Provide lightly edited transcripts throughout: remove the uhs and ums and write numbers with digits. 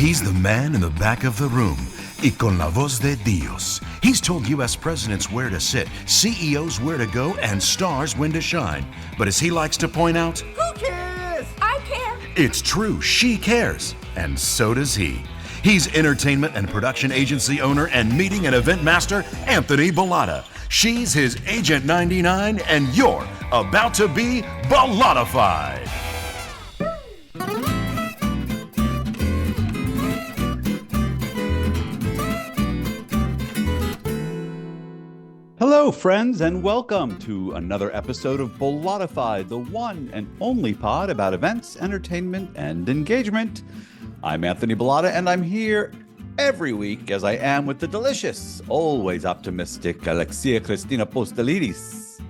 He's the man in the back of the room. Y con la voz de Dios. He's told U.S. presidents where to sit, CEOs where to go, and stars when to shine. But as he likes to point out, Who cares? I care. it's true, she cares. And so does he. He's entertainment and production agency owner and meeting and event master, Anthony Bollotta. She's his Agent 99, and you're about to be Bollotta-FIDE. Hello, friends, and welcome to another episode of Bollotta-FIDE, the one and only pod about events, entertainment, and engagement. I'm Anthony Bollotta, and I'm here every week, as I am with the delicious, always optimistic Alexia Cristina Postelidis.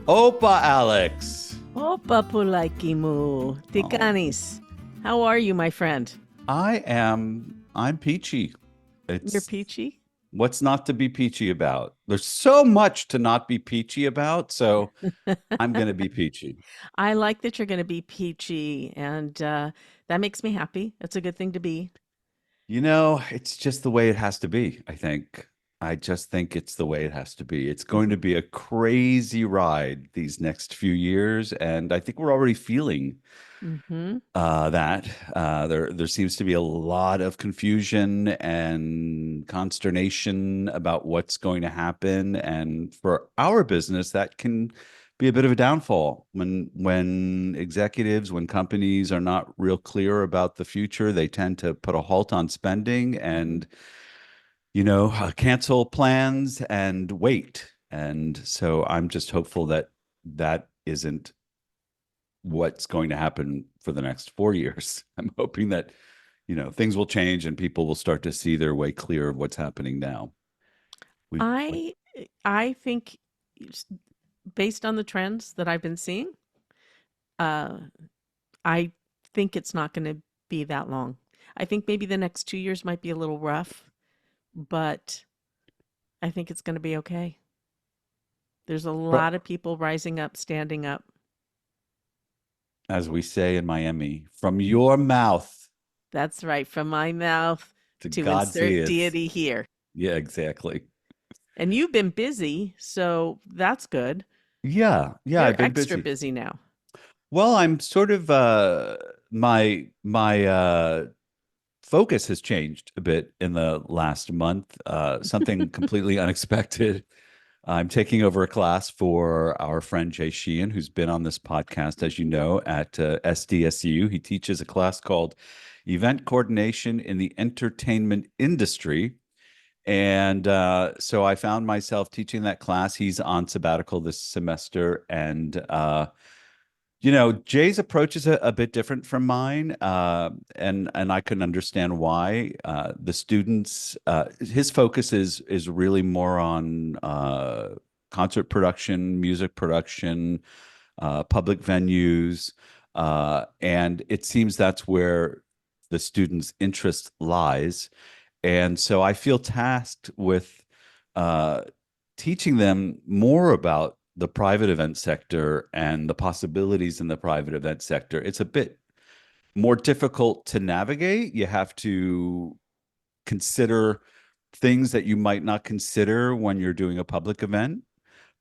Opa, Alex. Opa Pulaikimu. Tikanis. How are you, my friend? I'm peachy. You're peachy? What's not to be peachy about? There's so much to not be peachy about, so I'm going to be peachy. I like that you're going to be peachy, and that makes me happy. It's a good thing to be. You know, it's just the way it has to be, I think. I just think it's the way it has to be. It's going to be a crazy ride these next few years, and I think we're already feeling that. There seems to be a lot of confusion and consternation about what's going to happen, and for our business, that can be a bit of a downfall when executives, when companies are not real clear about the future. They tend to put a halt on spending and cancel plans and wait. And so I'm just hopeful that that isn't what's going to happen for the next 4 years. I'm hoping that, things will change and people will start to see their way clear of what's happening now. I think, based on the trends that I've been seeing, I think it's not going to be that long. I think maybe the next 2 years might be a little rough, but I think it's going to be okay. There's a lot of people rising up, standing up. As we say in Miami, from your mouth. That's right, from my mouth to God's insert ears. deity here. Yeah, exactly. And you've been busy, so that's good. Yeah, You're I've been extra busy. busy now. Well, I'm sort of my focus has changed a bit in the last month. Something completely unexpected. I'm taking over a class for our friend Jay Sheehan, who's been on this podcast, as you know, at SDSU. He teaches a class called Event Coordination in the Entertainment Industry. And so I found myself teaching that class. He's on sabbatical this semester. And, Jay's approach is a bit different from mine. And I can understand why. The students, his focus is really more on concert production, music production, public venues. And it seems that's where the students' interest lies. And so I feel tasked with teaching them more about the private event sector and the possibilities in the private event sector. It's a bit more difficult to navigate. You have to consider things that you might not consider when you're doing a public event.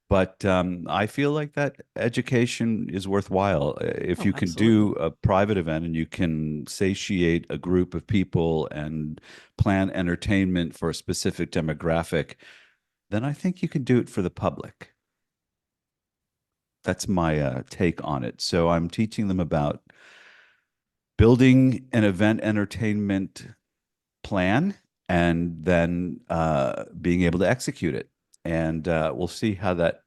But I feel like that education is worthwhile. If you can do a private event and you can satiate a group of people and plan entertainment for a specific demographic, then I think you can do it for the public. That's my take on it. So I'm teaching them about building an event entertainment plan and then being able to execute it. And we'll see how that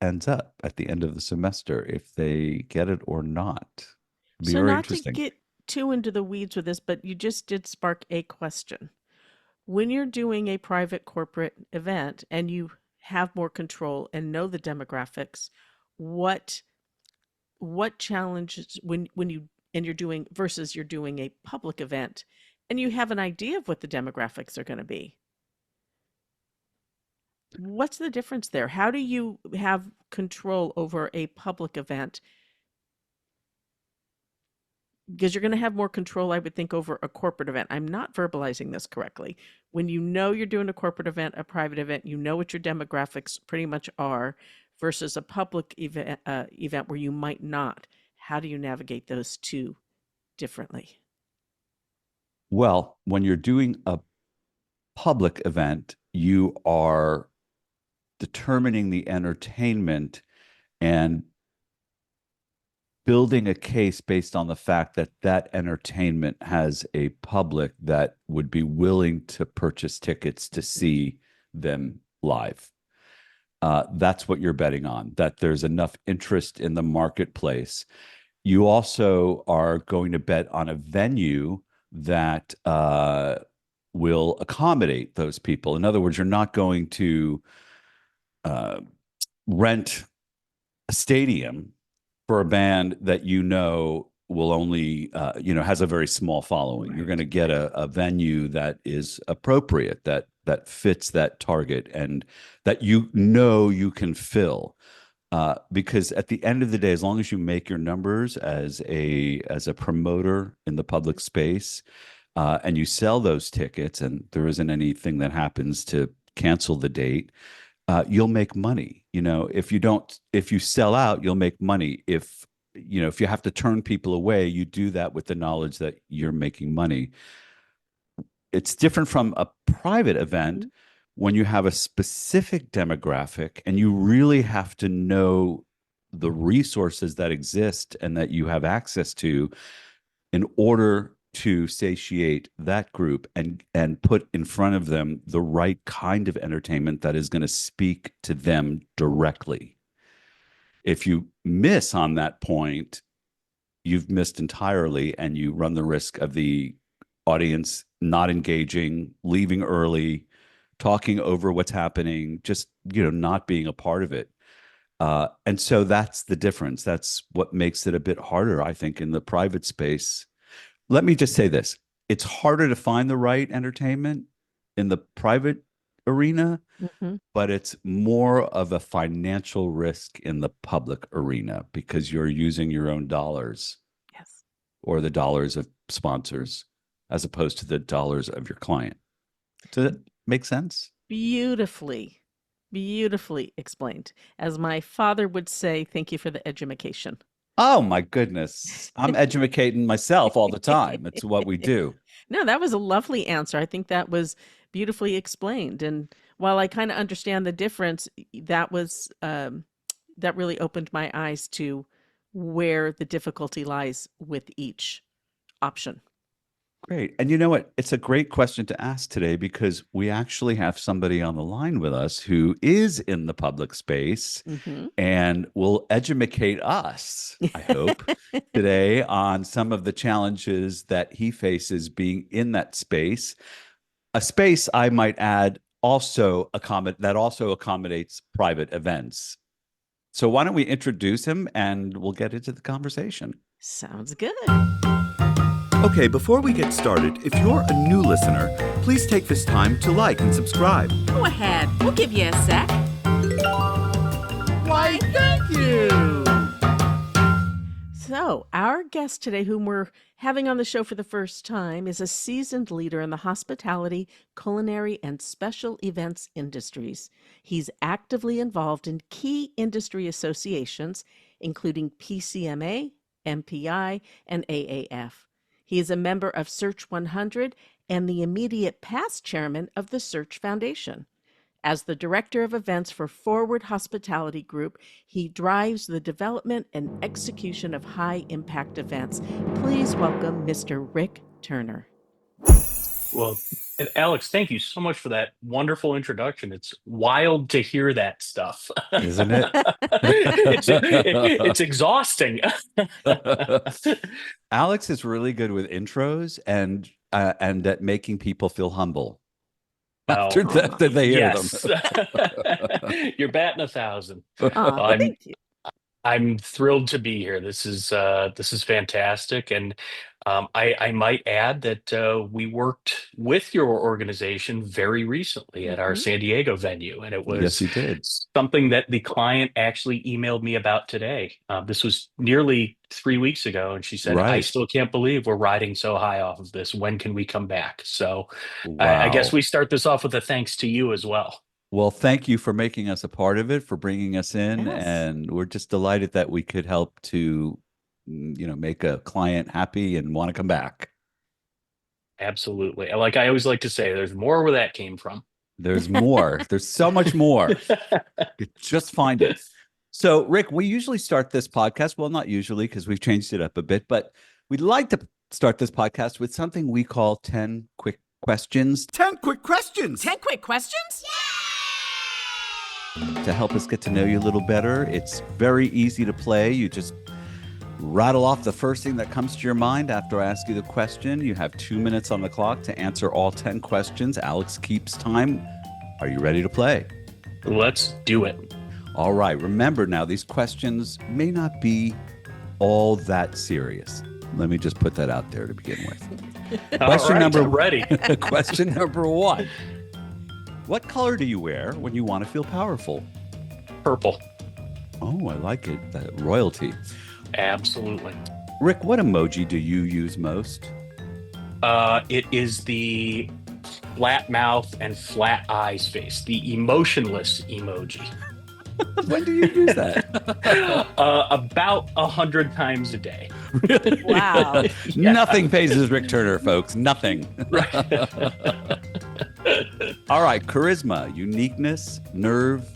ends up at the end of the semester, if they get it or not. It'll be so very not interesting. to get too into the weeds with this, but you just did spark a question. When you're doing a private corporate event and you have more control and know the demographics, what challenges when you're doing versus you're doing a public event and you have an idea of what the demographics are going to be? What's the difference there? How do you have control over a public event because you're going to have more control, I would think, over a corporate event. I'm not verbalizing this correctly. When you know you're doing a corporate event, a private event, you know what your demographics pretty much are versus a public event where you might not. How do you navigate those two differently? Well, when you're doing a public event, you are determining the entertainment and building a case based on the fact that that entertainment has a public that would be willing to purchase tickets to see them live. That's what you're betting on, that there's enough interest in the marketplace. You also are going to bet on a venue that will accommodate those people. In other words, you're not going to rent a stadium for a band that will only has a very small following. You're going to get a venue that is appropriate, that fits that target, and that you can fill. Because at the end of the day, as long as you make your numbers as a promoter in the public space, and you sell those tickets, and there isn't anything that happens to cancel the date, you'll make money. If you sell out, you'll make money. If you have to turn people away, you do that with the knowledge that you're making money. It's different from a private event when you have a specific demographic and you really have to know the resources that exist and that you have access to in order to satiate that group and put in front of them the right kind of entertainment that is going to speak to them directly. If you miss on that point, you've missed entirely, and you run the risk of the audience not engaging, leaving early, talking over what's happening, just not being a part of it. And so that's the difference. That's what makes it a bit harder, I think, in the private space. Let me just say this. It's harder to find the right entertainment in the private arena, but it's more of a financial risk in the public arena because you're using your own dollars. Yes. Or the dollars of sponsors as opposed to the dollars of your client. Does that make sense? Beautifully explained. As my father would say, thank you for the edumacation. Oh my goodness. I'm educating myself all the time. It's what we do. No, that was a lovely answer. I think that was beautifully explained. And while I kind of understand the difference, that was that really opened my eyes to where the difficulty lies with each option. Great. And you know what? It's a great question to ask today because we actually have somebody on the line with us who is in the public space and will educate us, I hope, today on some of the challenges that he faces being in that space. A space, I might add, also accommodates private events. So why don't we introduce him and we'll get into the conversation. Sounds good. Okay, before we get started, if you're a new listener, please take this time to like and subscribe. Go ahead. We'll give you a sec. Why, thank you! So, our guest today, whom we're having on the show for the first time, is a seasoned leader in the hospitality, culinary, and special events industries. He's actively involved in key industry associations, including PCMA, MPI, and AAF. He is a member of Search 100 and the immediate past chairman of the Search Foundation. As the director of events for Forward Hospitality Group, he drives the development and execution of high-impact events. Please welcome Mr. Rick Turner. Well, and Alex, thank you so much for that wonderful introduction. It's wild to hear that stuff. Isn't it? It's exhausting. Alex is really good with intros and at making people feel humble. After that they hear them. You're batting 1,000. Thank you. I'm thrilled to be here. This is fantastic, and I might add that we worked with your organization very recently at our Mhm. San Diego venue, and it Yes, was you did. something that the client actually emailed me about today. This was nearly 3 weeks ago, and she said, "I Right. still can't believe we're riding so high off of this. When can we come back?" So I guess Wow. we start this off with a thanks to you as well. Well, thank you for making us a part of it, for bringing us in, Yes. and we're just delighted that we could help to, make a client happy and want to come back. Absolutely. Like I always like to say, there's more where that came from. There's more. There's so much more. You just find it. So, Rick, we usually start this podcast. Well, not usually because we've changed it up a bit, but we'd like to start this podcast with something we call 10 quick questions 10 quick questions. 10 quick questions? to help us get to know you a little better. It's very easy to play. You just rattle off the first thing that comes to your mind after I ask you the question. You have 2 minutes on the clock to answer all 10 questions. Alex keeps time. Are you ready to play? Let's do it. All right. Remember now, these questions may not be all that serious. Let me just put that out there to begin with. All right, I'm ready. Question number 1. What color do you wear when you want to feel powerful? Purple. Oh, I like it. That royalty. Absolutely. Rick, what emoji do you use most? It is the flat mouth and flat eyes face, the emotionless emoji. When do you use that? About 100 times a day. Wow. Yeah. Nothing phases Rick Turner, folks. Nothing. All right. Charisma, uniqueness, nerve,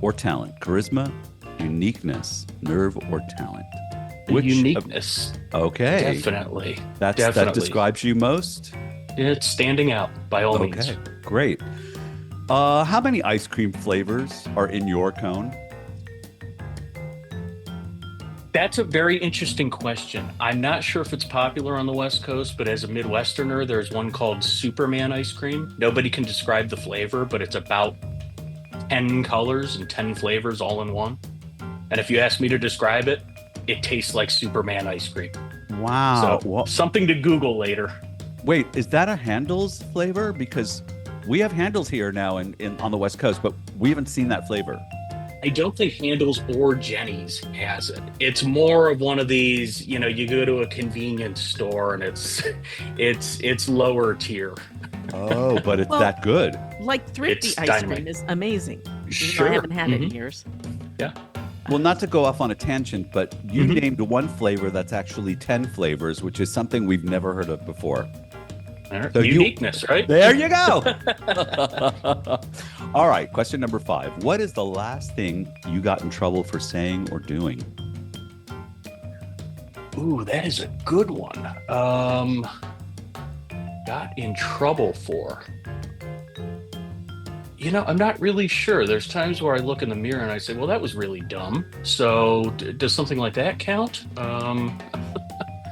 or talent. Charisma, uniqueness, nerve, or talent. Uniqueness. Okay. Definitely. That describes you most? It's standing out by all means. Okay. Great. How many ice cream flavors are in your cone? That's a very interesting question. I'm not sure if it's popular on the West Coast, but as a Midwesterner, there's one called Superman ice cream. Nobody can describe the flavor, but it's about 10 colors and 10 flavors all in one. And if you ask me to describe it, it tastes like Superman ice cream. Wow. So something to Google later. Wait, is that a Handel's flavor? Because we have Handel's here now on the West Coast, but we haven't seen that flavor. I don't think Handel's or Jenny's has it. It's more of one of these, you go to a convenience store and it's lower tier. Oh, but it's Well, that good. Like thrifty It's ice dynamite. cream is amazing. Even though I Sure. haven't had it in Mhm. years. Yeah. Well, not to go off on a tangent, but you Mhm. named one flavor that's actually 10 flavors, which is something we've never heard of before. All right. So Uniqueness, right? There you go. All right. Question number 5. What is the last thing you got in trouble for saying or doing? Ooh, that is a good one. Got in trouble for. I'm not really sure. There's times where I look in the mirror and I say, well, that was really dumb. So does something like that count?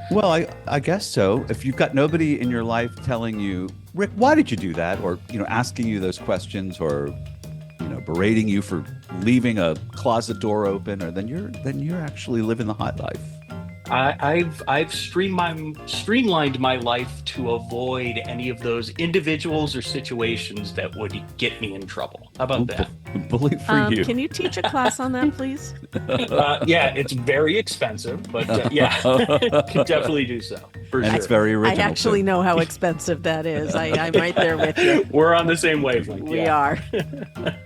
Well, I guess so. If you've got nobody in your life telling you, Rick, why did you do that? Or, asking you those questions or, berating you for leaving a closet door open, or then you're actually living the high life. I've streamlined my life to avoid any of those individuals or situations that would get me in trouble. How about that? Bully for you. Can you teach a class on that, please? Yeah, it's very expensive, but yeah, can definitely do so. For And sure. it's very I original. actually too. know how expensive that is. I'm right there with you. We're on the same wavelength. We yeah. are.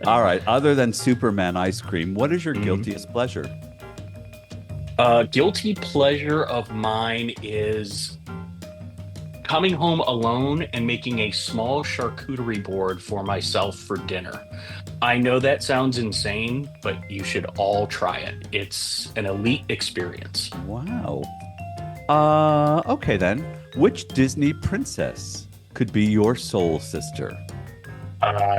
All right. Other than Superman ice cream, what is your Mhm. guiltiest pleasure? Guilty pleasure of mine is coming home alone and making a small charcuterie board for myself for dinner. I know that sounds insane, but you should all try it. It's an elite experience. Wow. Okay then. Which Disney princess could be your soul sister?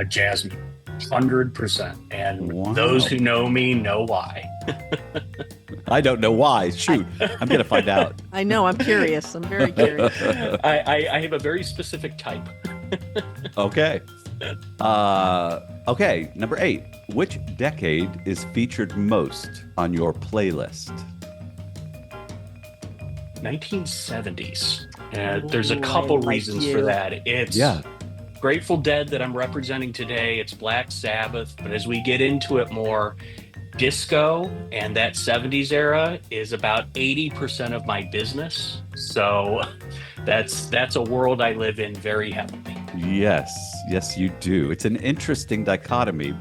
Jasmine, 100%. And Wow. those who know me know why. I don't know why. Shoot, I'm gonna find out. I know. I'm curious. I'm very curious. I have a very specific type. Okay. Okay, number 8. Which decade is featured most on your playlist? 1970s. There's a Ooh, I couple like reasons for you. that. It's Yeah. Grateful Dead that I'm representing today. It's Black Sabbath. But as we get into it more, disco and that 70s era is about 80% of my business. So that's a world I live in very heavily. Yes, yes, you do. It's an interesting dichotomy.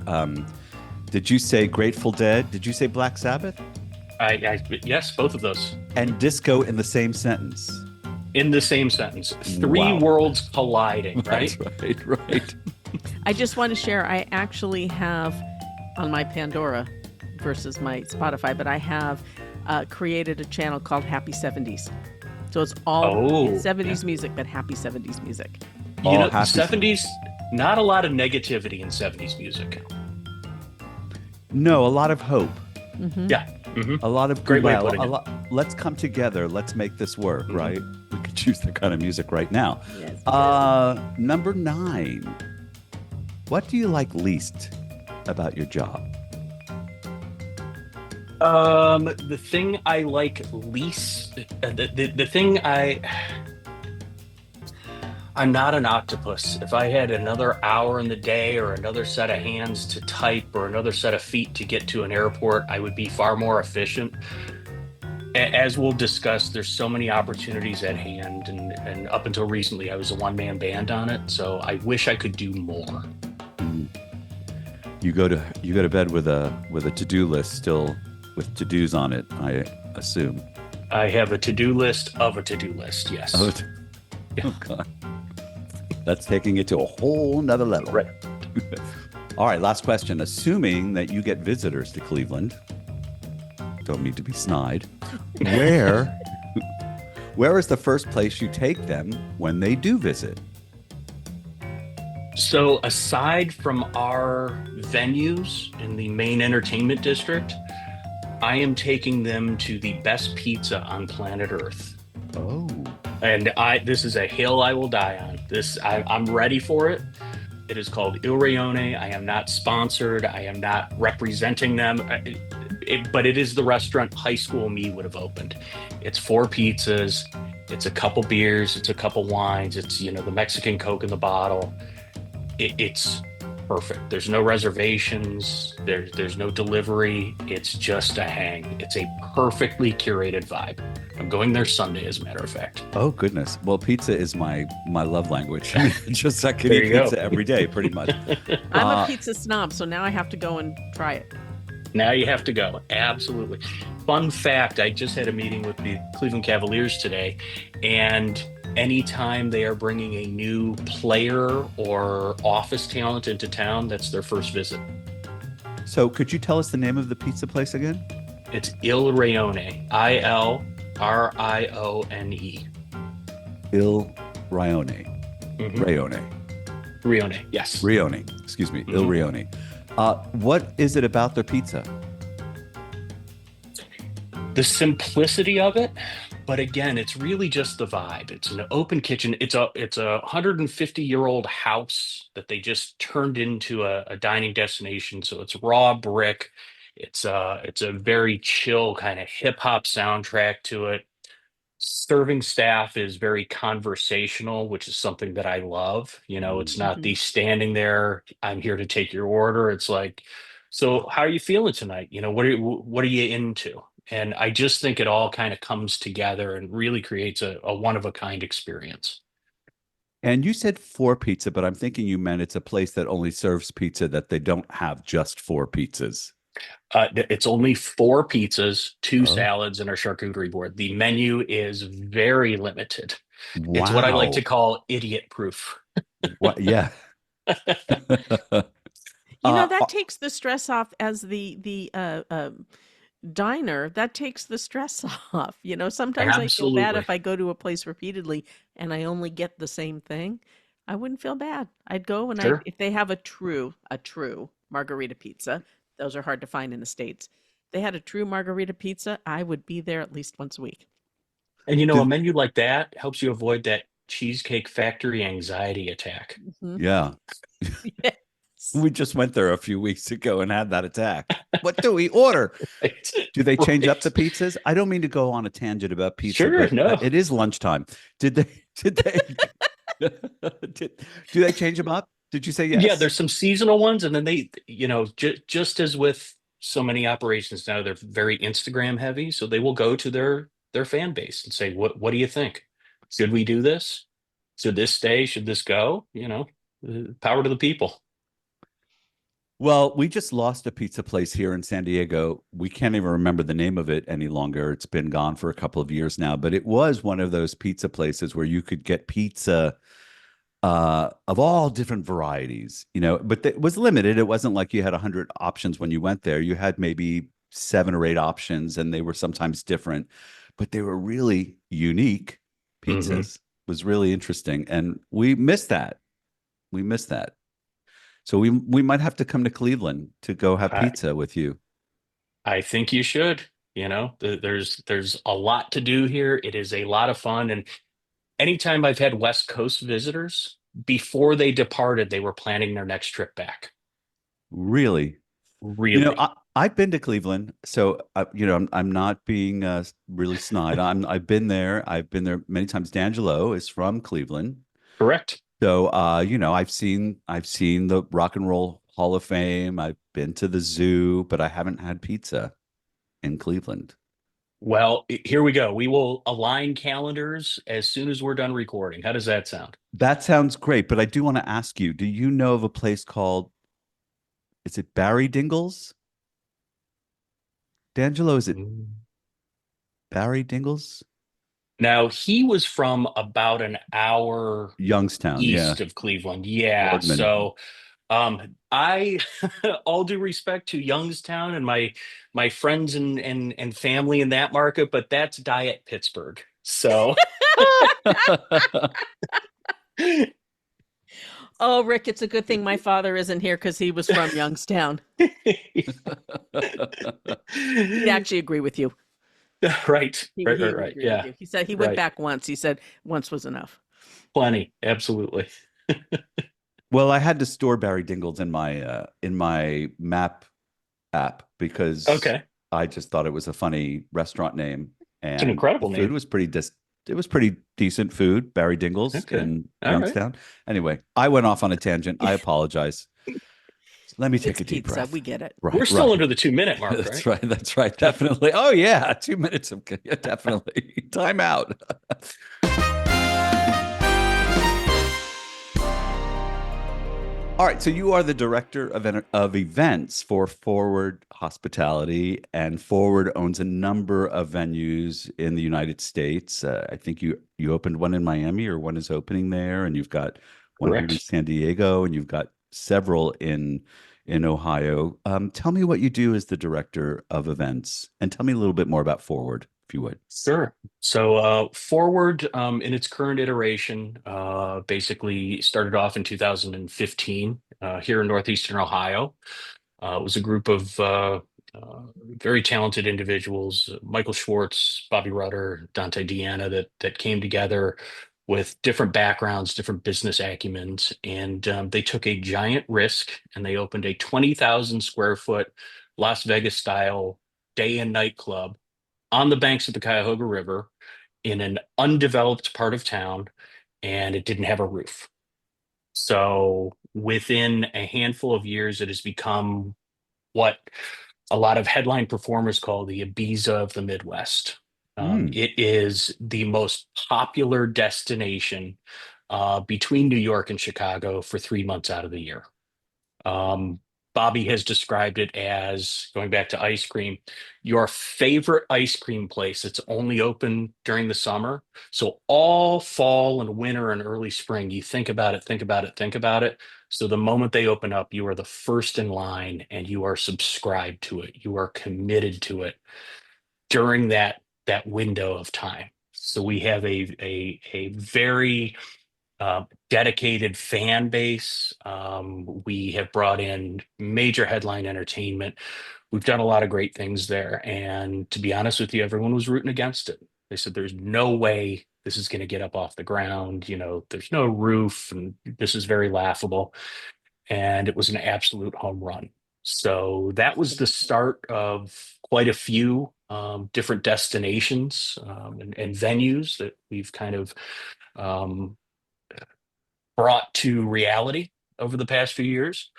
Did you say Grateful Dead? Did you say Black Sabbath? Yes, both of those And disco in the same sentence. in the same sentence. Three Wow. worlds colliding, right? That's right, right. I just want to share, I actually have on my Pandora versus my Spotify, but I have created a channel called Happy 70s. So it's all it's 70s music, but happy 70s music. You know, happy 70s, not a lot of negativity in 70s music. No, a lot of hope. Yeah. hmm A lot of Great way of goodwill. putting it. Let's come together. Let's make this work, right? We could choose that kind of music right now. Yes. Number 9. What do you like least about your job? The thing I like least, the thing I'm not an octopus. If I had another hour in the day or another set of hands to type or another set of feet to get to an airport, I would be far more efficient. As we'll discuss, there's so many opportunities at hand, and up until recently, I was a one-man band on it. So I wish I could do more. You go to bed with a to-do list still with to-dos on it, I assume. I have a to-do list of a to-do list. Yes. Oh, oh God. That's taking it to a whole nother level. Right. All right, last question. Assuming that you get visitors to Cleveland, don't mean to be snide, where is the first place you take them when they do visit? So aside from our venues in the main entertainment district, I am taking them to the best pizza on planet Earth. Oh. And this is a hill I will die on. I'm ready for it. It is called Il Rione. I am not sponsored. I am not representing them. But it is the restaurant high school me would have opened. It's 4 pizzas. It's a couple beers. It's a couple wines. It's, the Mexican Coke in the bottle. It's perfect. There's no reservations. There's no delivery. It's just a hang. It's a perfectly curated vibe. I'm going there Sunday, as a matter of fact. Oh goodness. Well, pizza is my love language. Just I can There eat you go. pizza every day, pretty much. I'm a pizza snob, so now I have to go and try it. Now you have to go. Absolutely. Fun fact, I just had a meeting with the Cleveland Cavaliers today, and anytime they are bringing a new player or office talent into town, that's their first visit. So could you tell us the name of the pizza place again? It's Il Rione, ILRIONE. Il Rione. Mhm. Rione. Rione, yes. Rione. Excuse me. Il Rione. What is it about their pizza? The simplicity of it, but again, it's really just the vibe. It's an open kitchen. It's a 150-year-old house that they just turned into a dining destination. So it's raw brick. It's a very chill kind of hip hop soundtrack to it. Serving staff is very conversational, which is something that I love. It's not the standing there, I'm here to take your order. It's like, so how are you feeling tonight? What are you into? And I just think it all kind of comes together and really creates a one of a kind experience. And you said 4 pizza, but I'm thinking you meant it's a place that only serves pizza, that they don't have just 4 pizzas. It's only 4 pizzas, 2 Oh. salads, and a charcuterie board. The menu is very limited. Wow. It's what I like to call idiot proof. What? Yeah. That takes the stress off as the diner. That takes the stress off. Sometimes I feel bad Absolutely. if I go to a place repeatedly and I only get the same thing. I wouldn't feel bad. I'd go and Sure. if they have a true margarita pizza, those are hard to find in the States. If they had a true margarita pizza, I would be there at least once a week. And a menu like that helps you avoid that Cheesecake Factory anxiety attack. Mhm. Yeah. Yes. We just went there a few weeks ago and had that attack. What do we order? Right. Do they change up the Right. pizzas? I don't mean to go on a tangent about pizza, Sure, but no. it is lunchtime. Did they do they change them up? Did you say Yeah, yes? there's some seasonal ones, and then they, just as with so many operations now, they're very Instagram heavy, so they will go to their fan base and say, "What do you think? Should we do this? Should this stay? Should this go?" Power to the people. Well, we just lost a pizza place here in San Diego. We can't even remember the name of it any longer. It's been gone for a couple of years now, but it was one of those pizza places where you could get pizza of all different varieties, but it was limited. It wasn't like you had 100 options when you went there. You had maybe 7 or 8 options, and they were sometimes different, but they were really unique Hmm. pizzas. It was really interesting, and we missed that. We missed that. So we might have to come to Cleveland to go have I pizza with you. I think you should. There's a lot to do here. It is a lot of fun, and anytime I've had West Coast visitors, before they departed, they were planning their next trip back. Really? Really. I've been to Cleveland, so I'm not being really snide. I've been there. I've been there many times. D'Angelo is from Cleveland, Correct. so I've seen the Rock and Roll Hall of Fame. I've been to the zoo, but I haven't had pizza in Cleveland. Well, here we go. We will align calendars as soon as we're done recording. How does that sound? That sounds great, but I do want to ask you: do you know of a place called? Is it Barry Dingles? D'Angelo, is it Mm. Barry Dingles? Now, he was from about an hour Youngstown, yeah. east of Cleveland. Yeah. Boardman. So, I, all due respect to Youngstown and my friends and family in that market, but that's Diet Pittsburgh. So, Oh, Rick, it's a good thing my father isn't here because he was from Youngstown. He'd actually agree with you. right, He, right, he right, would right. agree with Yeah, you. He said he went right. back once. He said once was enough. Plenty, absolutely. Well, I had to store Barry Dingles in my map app because Okay, I just thought it was a funny restaurant name, it's an and the incredible food name. was it was pretty decent food, Barry Dingles Okay, in all right. Youngstown. Anyway, I went off on a tangent. I apologize. Let me take It's a deep pizza. breath. We get it. We're Right, still right. under the 2 minute mark, That's right? right. That's right. Definitely. Oh yeah, 2 minutes of yeah, definitely. Time out. All right, so you are the director of events for Forward Hospitality, and Forward owns a number of venues in the United States. I think you opened one in Miami, or one is opening there, and you've got one here in Correct. San Diego, and you've got several in Ohio. Tell me what you do as the director of events, and tell me a little bit more about Forward, if you would. Sure. So, Forward, in its current iteration, basically started off in 2015 here in Northeastern Ohio. It was a group of very talented individuals, Michael Schwartz, Bobby Rudder, Dante Deanna, that came together with different backgrounds, different business acumens, and they took a giant risk and they opened a 20,000 square foot Las Vegas style day and night club on the banks of the Cuyahoga River in an undeveloped part of town, and it didn't have a roof. So within a handful of years, it has become what a lot of headline performers call the Ibiza of the Midwest. Hmm. It is the most popular destination between New York and Chicago for 3 months out of the year. Um, Bobby has described it as, going back to ice cream, your favorite ice cream place. It's only open during the summer. So all fall and winter and early spring, you think about it, think about it, think about it. So the moment they open up, you are the first in line and you are subscribed to it. You are committed to it during that window of time. So we have a very dedicated fan base. We have brought in major headline entertainment. We've done a lot of great things there. And to be honest with you, everyone was rooting against it. They said, there's no way this is going to get up off the ground. There's no roof, and this is very laughable. And it was an absolute home run. So that was the start of quite a few different destinations and venues that we've kind of um, brought to reality over the past few years.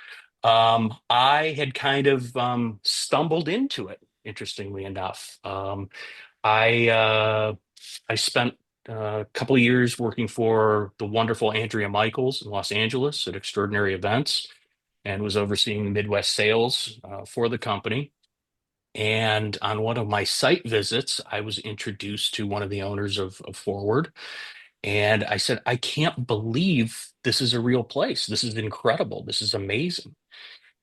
I had kind of stumbled into it, interestingly enough. I spent a couple of years working for the wonderful Andrea Michaels in Los Angeles at Extraordinary Events, and was overseeing Midwest sales for the company. And on one of my site visits, I was introduced to one of the owners of Forward. And I said, I can't believe this is a real place. This is incredible. This is amazing.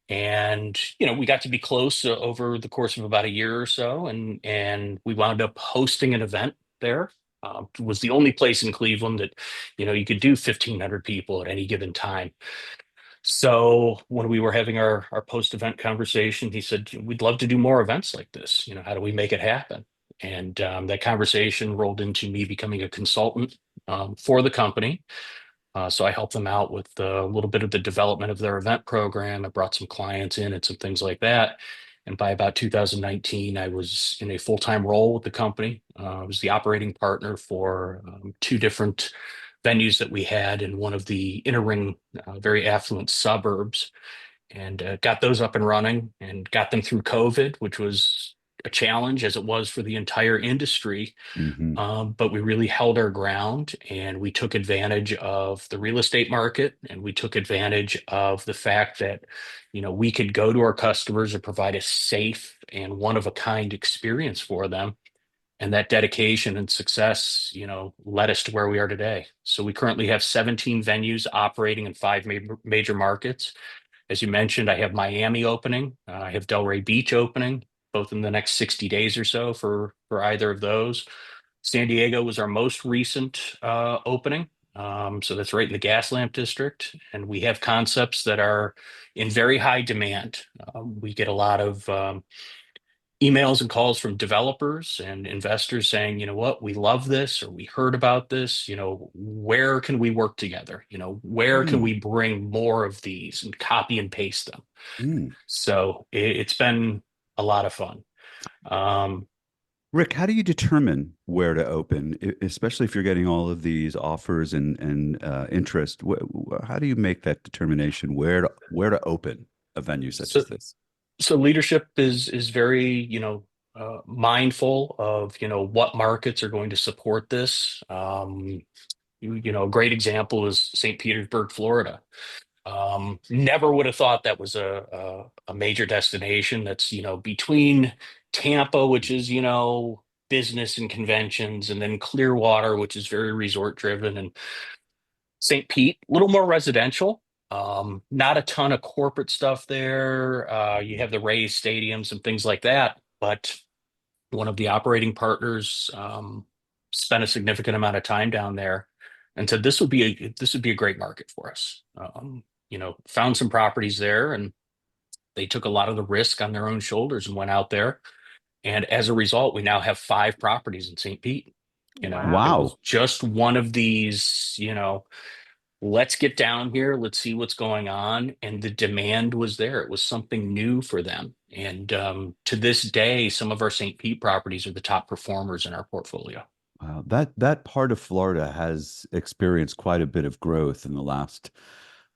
And we got to be close over the course of about a year or so, and we wound up hosting an event there. It was the only place in Cleveland that you could do 1,500 people at any given time. So when we were having our post-event conversation, he said, we'd love to do more events like this. How do we make it happen? And that conversation rolled into me becoming a consultant for the company. So I helped them out with a little bit of the development of their event program. I brought some clients in and some things like that. And by about 2019, I was in a full-time role with the company. I was the operating partner for two different venues that we had in one of the inner ring, very affluent suburbs, and got those up and running and got them through COVID, which was a challenge, as it was for the entire industry. Hmm. But we really held our ground, and we took advantage of the real estate market, and we took advantage of the fact that we could go to our customers and provide a safe and one of a kind experience for them. And that dedication and success, led us to where we are today. So we currently have 17 venues operating in five major markets. As you mentioned, I have Miami opening. I have Delray Beach opening, both in the next 60 days or so for either of those. San Diego was our most recent opening. So that's right in the gas lamp district. And we have concepts that are in very high demand. We get a lot of emails and calls from developers and investors saying, what, we love this, or we heard about this, where can we work together? Where can we bring more of these and copy and paste them? Mm. So it's been a lot of fun. Rick, how do you determine where to open, especially if you're getting all of these offers and interest? How do you make that determination where to open a venue such So, as this? so leadership is very, mindful of, what markets are going to support this. A great example is St. Petersburg, Florida. Never would have thought that was a major destination that's, between Tampa, which is, business and conventions, and then Clearwater, which is very resort driven, and St. Pete, a little more residential. Not a ton of corporate stuff there. You have the Rays stadiums and things like that, but one of the operating partners spent a significant amount of time down there and said this would be a great market for us. Found some properties there, and they took a lot of the risk on their own shoulders and went out there. And as a result, we now have 5 properties in St. Pete. It was Wow. just one of these, let's get down here, let's see what's going on. And the demand was there. It was something new for them. And to this day, some of our St. Pete properties are the top performers in our portfolio. Wow. That part of Florida has experienced quite a bit of growth in the last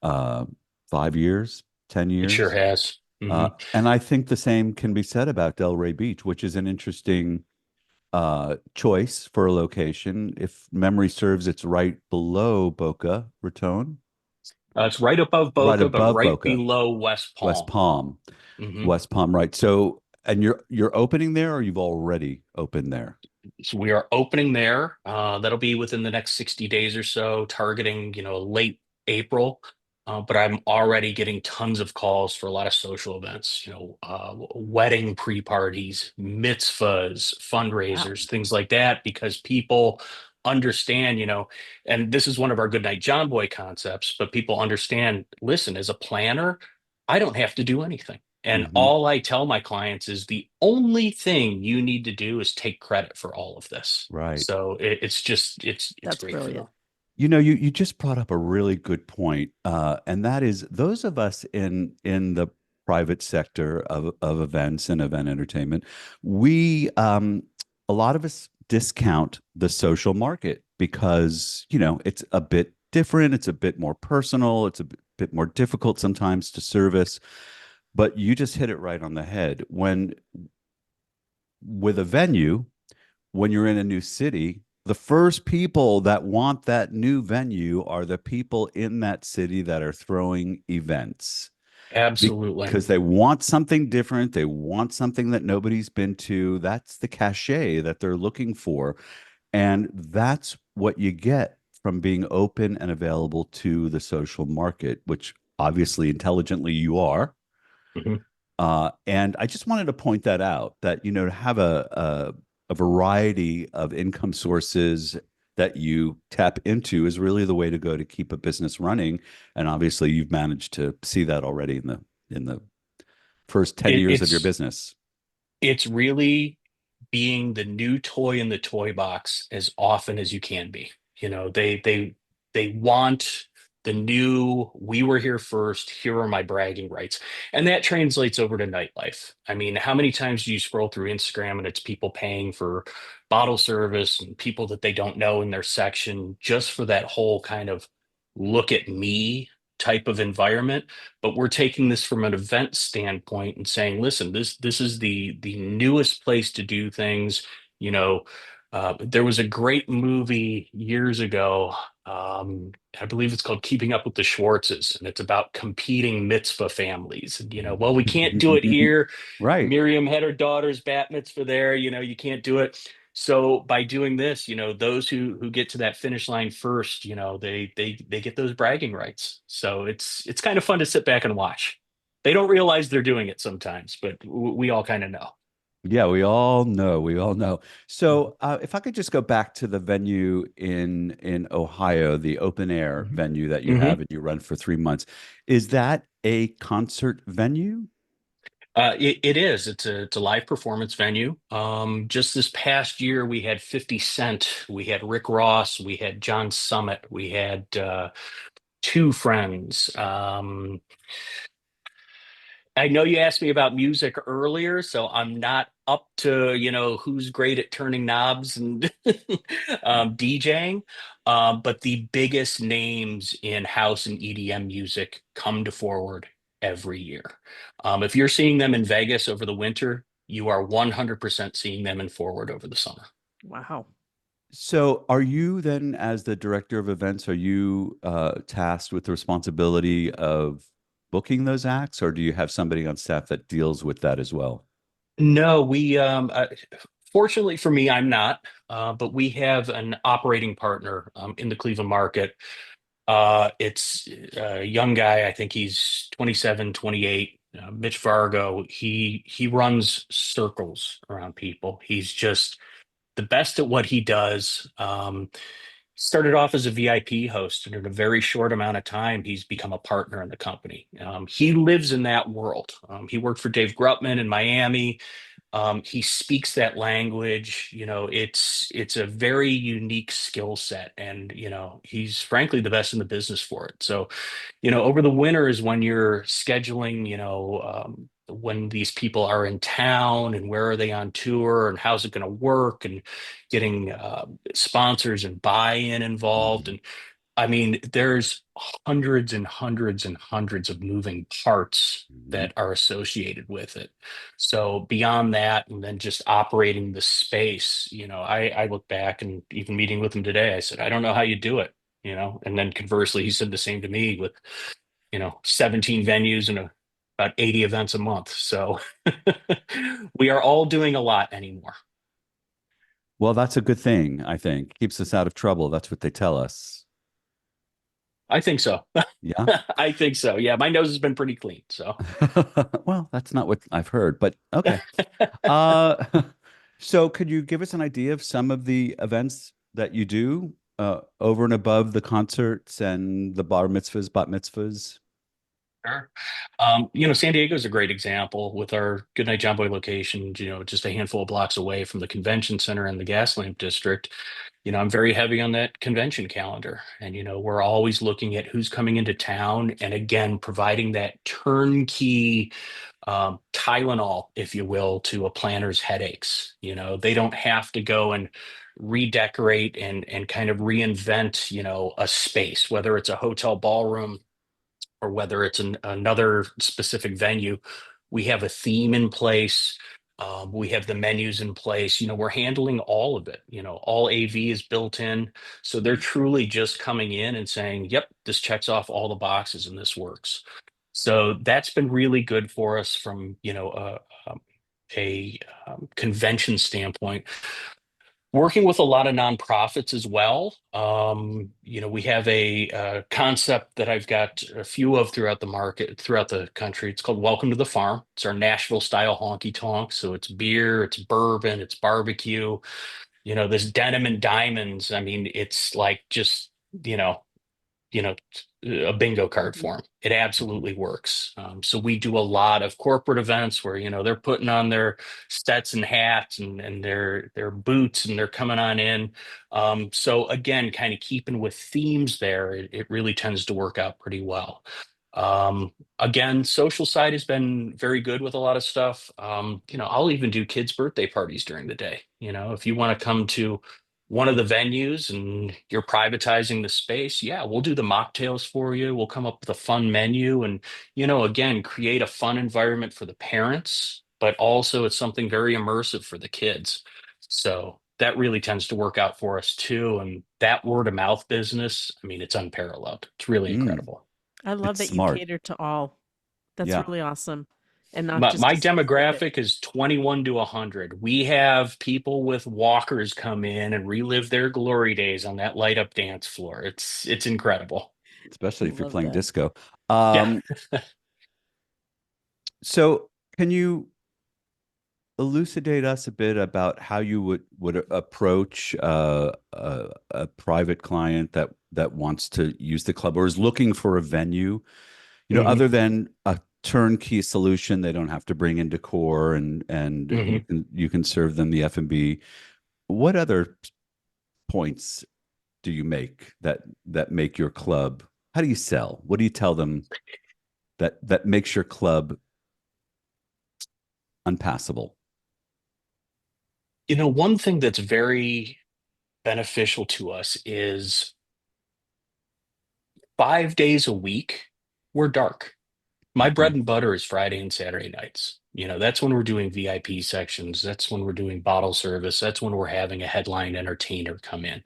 uh, 5 years, 10 It sure years. has. And I think the same can be said about Delray Beach, which is an interesting choice for a location. If memory serves, it's right below Boca Raton, It's right above right Boca, but above right Boca, below West West Palm. Palm, hmm West Palm, right? So, and you're opening there, or you've already opened there? So we are opening there. That'll be within the next 60 days or so, targeting, late April. But I'm already getting tons of calls for a lot of social events, wedding pre-parties, mitzvahs, Wow. fundraisers, things like that, because people understand, and this is one of our Good Night John Boy concepts, but people understand, listen, as a planner, I don't have to do anything. And Hmm. all I tell my clients is the only thing you need to do is take credit for all of this. Right. So it's just it's That's great for them. brilliant. You just brought up a really good point, and that is those of us in the private sector of events and event entertainment, we a lot of us discount the social market because it's a bit different, it's a bit more personal, it's a bit more difficult sometimes to service. But you just hit it right on the head. When with a venue, when you're in a new city, the first people that want that new venue are the people in that city that are throwing events Absolutely. because they want something different. They want something that nobody's been to. That's the cachet that they're looking for. And that's what you get from being open and available to the social market, which obviously intelligently you are. Mhm. And I just wanted to point that out that, to have a variety of income sources that you tap into is really the way to go to keep a business running. And obviously you've managed to see that already in the first 10 It, years of your it's business. it's really being the new toy in the toy box as often as you can be. They want the new, we were here first, here are my bragging rights. And that translates over to nightlife. I mean, how many times do you scroll through Instagram and it's people paying for bottle service and people that they don't know in their section just for that whole kind of look at me type of environment? But we're taking this from an event standpoint and saying, listen, this is the newest place to do things. You know, there was a great movie years ago. I believe it's called Keeping Up with the Schwartzes, and it's about competing mitzvah families. And well, we can't do it here. Right. Miriam had her daughter's bat mitzvah there. You can't do it. So by doing this, those who get to that finish line first, they get those bragging rights. So it's kind of fun to sit back and watch. They don't realize they're doing it sometimes, but we all kind of know. Yeah, we all know. We all know. So, if I could just go back to the venue in Ohio, the open air Mhm. venue that you Mhm. have and you run for 3 months, is that a concert venue? It is. It's a live performance venue. Just this past year, we had 50 Cent, we had Rick Ross, we had John Summit, we had Two Friends. I know you asked me about music earlier, so I'm not up to, who's great at turning knobs and DJing. But the biggest names in house and EDM music come to Forward every year. If you're seeing them in Vegas over the winter, you are 100% seeing them in Forward over the summer. Wow. So, are you then, as the director of events, are you tasked with the responsibility of booking those acts, or do you have somebody on staff that deals with that as well? No, fortunately for me, I'm not, but we have an operating partner in the Cleveland market. It's a young guy. I think he's 27, 28. Mitch Vargo. He runs circles around people. He's just the best at what he does. Started off as a VIP host, and in a very short amount of time, he's become a partner in the company. He lives in that world. He worked for Dave Grutman in Miami. He speaks that language. It's a very unique skill set, and he's frankly the best in the business for it. So over the winter is when you're scheduling, when these people are in town and where are they on tour and how's it going to work, and getting sponsors and buy-in involved. Mhm. And I mean, there's hundreds and hundreds and hundreds of moving parts Mhm. that are associated with it. So beyond that, and then just operating the space, I look back, and even meeting with him today, I said, I don't know how you do it, and then conversely, he said the same to me with, 17 venues and about 80 events a month. So we are all doing a lot anymore. Well, that's a good thing, I think. Keeps us out of trouble. That's what they tell us. I think so. Yeah. I think so. Yeah, my nose has been pretty clean. So. Well, that's not what I've heard, but okay. Uh, so could you give us an idea of some of the events that you do over and above the concerts and the bar mitzvahs, bat mitzvahs? Sure. San Diego is a great example with our Goodnight John Boy location, just a handful of blocks away from the convention center and the Gaslamp district. I'm very heavy on that convention calendar. And, we're always looking at who's coming into town and again, providing that turnkey Tylenol, if you will, to a planner's headaches. They don't have to go and redecorate and kind of reinvent, a space, whether it's a hotel ballroom or whether it's another specific venue. We have a theme in place. We have the menus in place. We're handling all of it. All AV is built in. So they're truly just coming in and saying, yep, this checks off all the boxes and this works. So that's been really good for us from, a convention standpoint. Working with a lot of nonprofits as well. We have a concept that I've got a few of throughout the market, throughout the country. It's called Welcome to the Farm. It's our Nashville style honky tonk. So it's beer, it's bourbon, it's barbecue. This denim and diamonds. I mean, it's like just, you know, you know, a bingo card for them. It Mhm. absolutely works. So we do a lot of corporate events where, they're putting on their Stetson hats and their boots and they're coming on in. So again, kind of keeping with themes there, it really tends to work out pretty well. Um, Again, social side has been very good with a lot of stuff. I'll even do kids' birthday parties during the day. If you want to come to one of the venues and you're privatizing the space, yeah, we'll do the mocktails for you. We'll come up with a fun menu and, again, create a fun environment for the parents, but also it's something very immersive for the kids. So that really tends to work out for us too. And that word of mouth business, I mean, it's unparalleled. It's really Mm, incredible. I love it's that you smart. cater to all. That's Yeah. really awesome. And not My, just my a specific. demographic is 21 to 100. We have people with walkers come in and relive their glory days on that light up dance floor. It's incredible. Especially if you're Love playing that. disco. Yeah. Um, so can you elucidate us a bit about how you would approach a private client that wants to use the club or is looking for a venue, Hmm. other than a turnkey solution, they don't have to bring in decor and Hmm. you can serve them the F&B. What other points do you make that make your club? How do you sell? What do you tell them that makes your club unpassable? One thing that's very beneficial to us is 5 days a week, we're dark. My bread Mhm. and butter is Friday and Saturday nights. That's when we're doing VIP sections. That's when we're doing bottle service. That's when we're having a headline entertainer come in.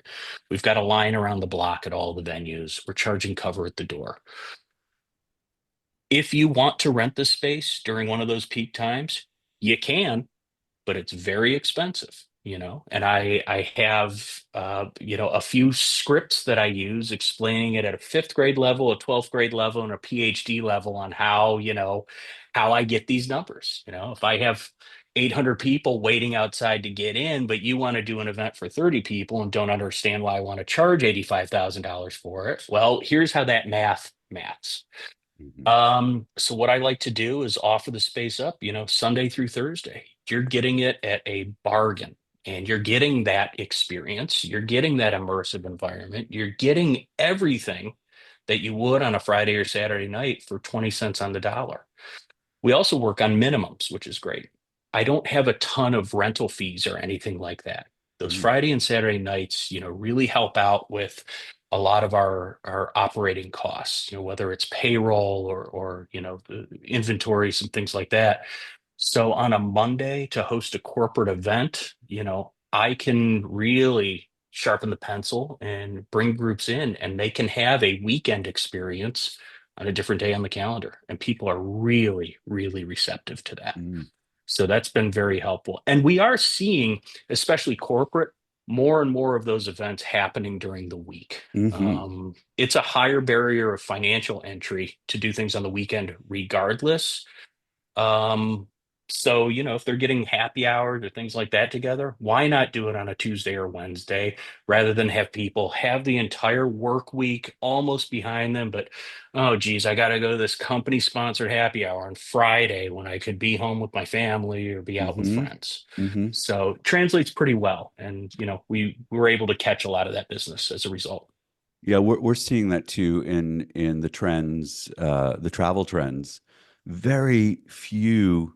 We've got a line around the block at all the venues. We're charging cover at the door. If you want to rent the space during one of those peak times, you can, but it's very expensive. And I have a few scripts that I use explaining it at a fifth grade level, a 12th grade level, and a PhD level on how I get these numbers. If I have 800 people waiting outside to get in, but you want to do an event for 30 people and don't understand why I want to charge $85,000 for it, well, here's how that maths. Mhm. So what I like to do is offer the space up, Sunday through Thursday. You're getting it at a bargain and you're getting that experience. You're getting that immersive environment. You're getting everything that you would on a Friday or Saturday night for 20 cents on the dollar. We also work on minimums, which is great. I don't have a ton of rental fees or anything like that. Those Mm. Friday and Saturday nights, really help out with a lot of our operating costs, whether it's payroll or the inventory, some things like that. So on a Monday to host a corporate event, I can really sharpen the pencil and bring groups in and they can have a weekend experience on a different day on the calendar. And people are really, really receptive to that. Mm. So that's been very helpful. And we are seeing, especially corporate, more and more of those events happening during the week. Mhm. It's a higher barrier of financial entry to do things on the weekend, regardless. Um, So, if they're getting happy hours or things like that together, why not do it on a Tuesday or Wednesday rather than have people have the entire work week almost behind them? But, oh, geez, I got to go to this company sponsored happy hour on Friday when I could be home with my family or be out with Mm-hmm. friends. Mm-hmm. So, translates pretty well. And, we were able to catch a lot of that business as a result. Yeah, we're seeing that too in the trends, the travel trends. Very few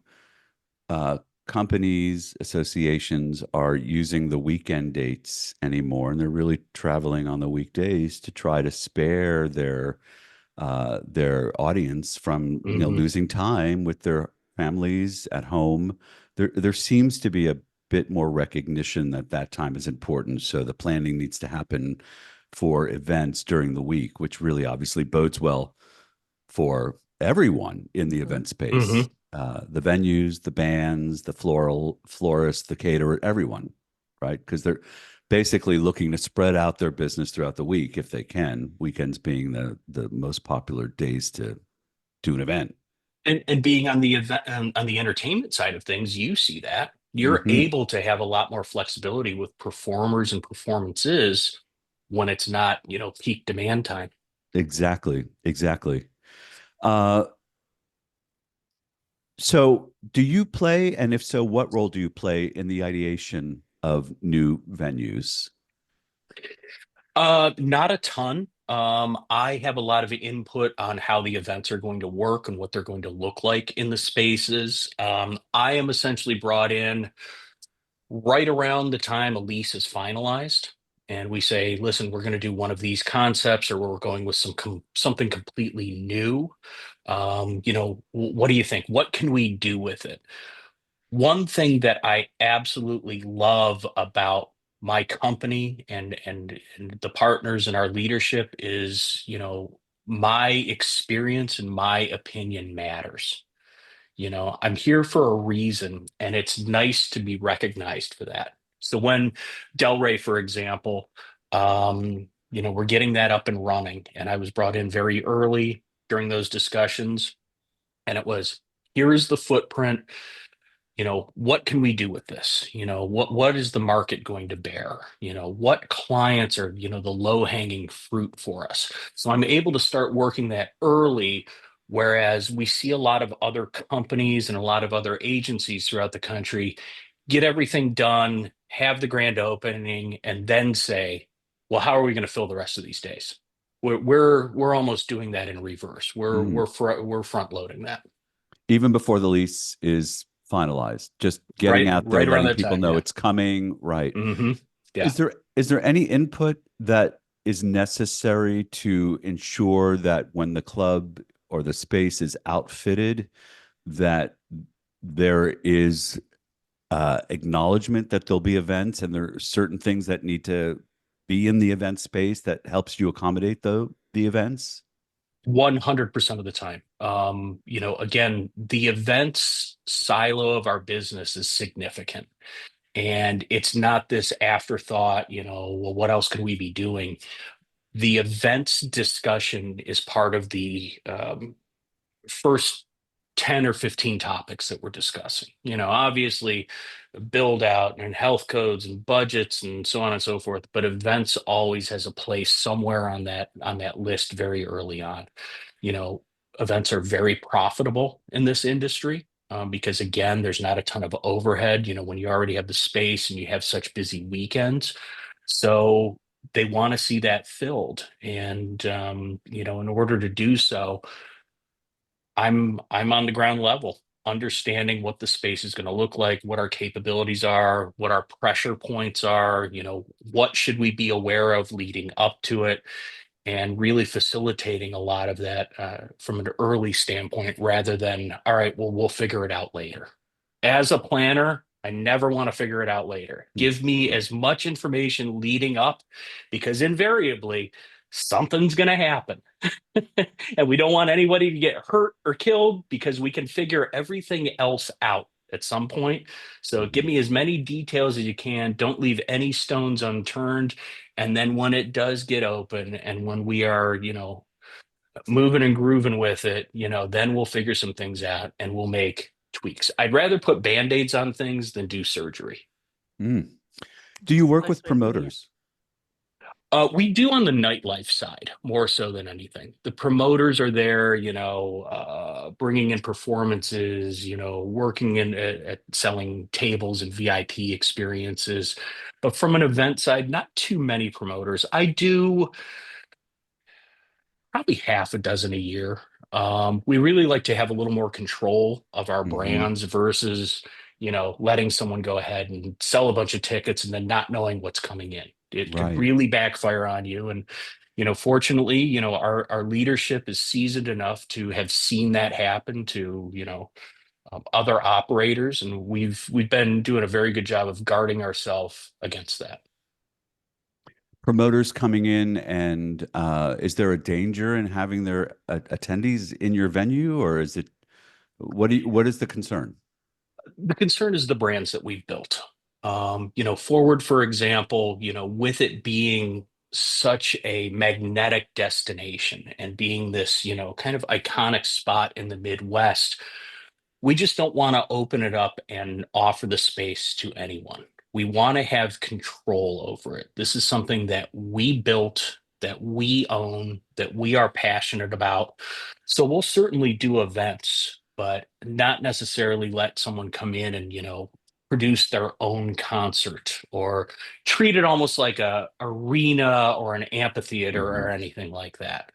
uh, companies, associations are using the weekend dates anymore, and they're really traveling on the weekdays to try to spare their audience from Mhm. losing time with their families at home. There seems to be a bit more recognition that that time is important, so the planning needs to happen for events during the week, which really obviously bodes well for everyone in the event space, Mhm. the venues, the bands, the florists, the caterer, everyone, right? Because they're basically looking to spread out their business throughout the week if they can. Weekends being the most popular days to do an event. And being on the event on the entertainment side of things, you see that you're Hmm. able to have a lot more flexibility with performers and performances when it's not, peak demand time. Exactly, exactly. Uh, so do you play, and if so, what role do you play in the ideation of new venues? Not a ton. I have a lot of input on how the events are going to work and what they're going to look like in the spaces. I am essentially brought in right around the time a lease is finalized, and we say, listen, we're going to do one of these concepts, or we're going with something completely new. What do you think? What can we do with it? One thing that I absolutely love about my company and the partners in our leadership is, my experience and my opinion matters. I'm here for a reason, and it's nice to be recognized for that. So when Delray, for example, we're getting that up and running, and I was brought in very early during those discussions, and it was, here is the footprint. What can we do with this? What is the market going to bear? What clients are, the low hanging fruit for us? So I'm able to start working that early, whereas we see a lot of other companies and a lot of other agencies throughout the country get everything done, have the grand opening, and then say, well, how are we going to fill the rest of these days? We're almost doing that in reverse. Mm. We're front loading that. Even before the lease is finalized, just getting Right, out there, right around letting that people time. know Yeah. it's coming, right? Hmm. Yeah. Is there any input that is necessary to ensure that when the club or the space is outfitted, that there is acknowledgement that there'll be events and there are certain things that need to be in the event space that helps you accommodate the events? 100% of the time. Again, the events silo of our business is significant. And it's not this afterthought, well, what else could we be doing? The events discussion is part of the first 10 or 15 topics that we're discussing. Obviously, build out and health codes and budgets and so on and so forth, but events always has a place somewhere on that list very early on. You know, Events are very profitable in this industry. Because again, there's not a ton of overhead, when you already have the space and you have such busy weekends. So they want to see that filled. And, in order to do so, I'm on the ground level, understanding what the space is going to look like, what our capabilities are, what our pressure points are, what should we be aware of leading up to it, and really facilitating a lot of that from an early standpoint rather than, all right, well, we'll figure it out later. As a planner, I never want to figure it out later. Give me as much information leading up, because invariably something's going to happen. And we don't want anybody to get hurt or killed because we can figure everything else out at some point. So give me as many details as you can. Don't leave any stones unturned. And then when it does get open and when we are, moving and grooving with it, then we'll figure some things out and we'll make tweaks. I'd rather put band-aids on things than do surgery. Mm. Do you work Nice with way of putting it. promoters? We do on the nightlife side more so than anything. The promoters are there, bringing in performances, working at selling tables and VIP experiences. But from an event side, not too many promoters. I do probably half a dozen a year. We really like to have a little more control of our Mhm. brands versus, letting someone go ahead and sell a bunch of tickets and then not knowing what's coming in. It could Right. really backfire on you. And, fortunately, our leadership is seasoned enough to have seen that happen to, other operators, and we've been doing a very good job of guarding ourselves against that. Promoters coming in, and is there a danger in having their attendees in your venue, or is it what is the concern? The concern is the brands that we've built. Forward, for example, with it being such a magnetic destination and being this, kind of iconic spot in the Midwest, we just don't want to open it up and offer the space to anyone. We want to have control over it. This is something that we built, that we own, that we are passionate about. So we'll certainly do events, but not necessarily let someone come in and, produce their own concert or treat it almost like a arena or an amphitheater or Mhm. anything like that.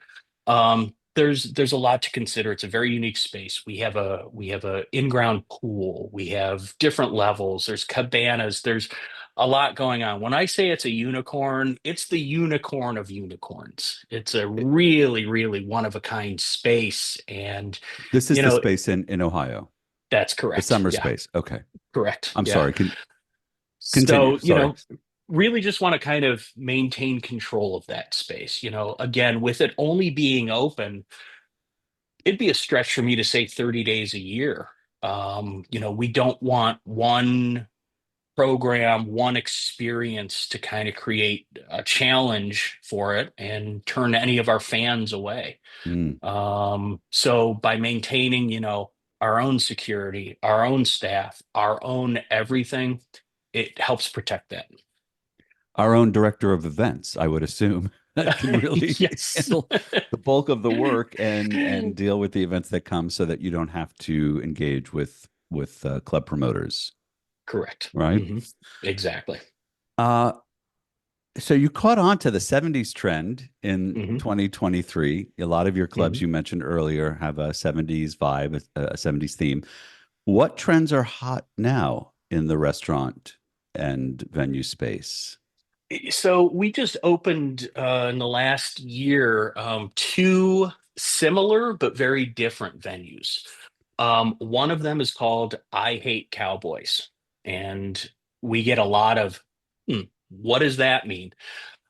There's a lot to consider. It's a very unique space. We have a in-ground pool. We have different levels. There's cabanas. There's a lot going on. When I say it's a unicorn, it's the unicorn of unicorns. It's a really, really one of a kind space. And, This is you the know, space in Ohio, that's the correct. summer Yeah, space. Okay, correct. I'm Yeah. sorry. Continue. So, Sorry. really just want to kind of maintain control of that space. Again, with it only being open, it'd be a stretch for me to say 30 days a year. We don't want one program, one experience to kind of create a challenge for it and turn any of our fans away. Mm. So by maintaining, our own security, our own staff, our own everything, it helps protect that. Our own director of events, I would assume, that can really Yes. handle the bulk of the work and deal with the events that come, so that you don't have to engage with club promoters, Correct. right? Exactly. Uh, so you caught on to the 70s trend in hmm 2023. A lot of your clubs hmm you mentioned earlier have a 70s vibe, a 70s theme. What trends are hot now in the restaurant and venue space? So we just opened in the last year two similar but very different venues. One of them is called I Hate Cowboys, and we get a lot of, what does that mean?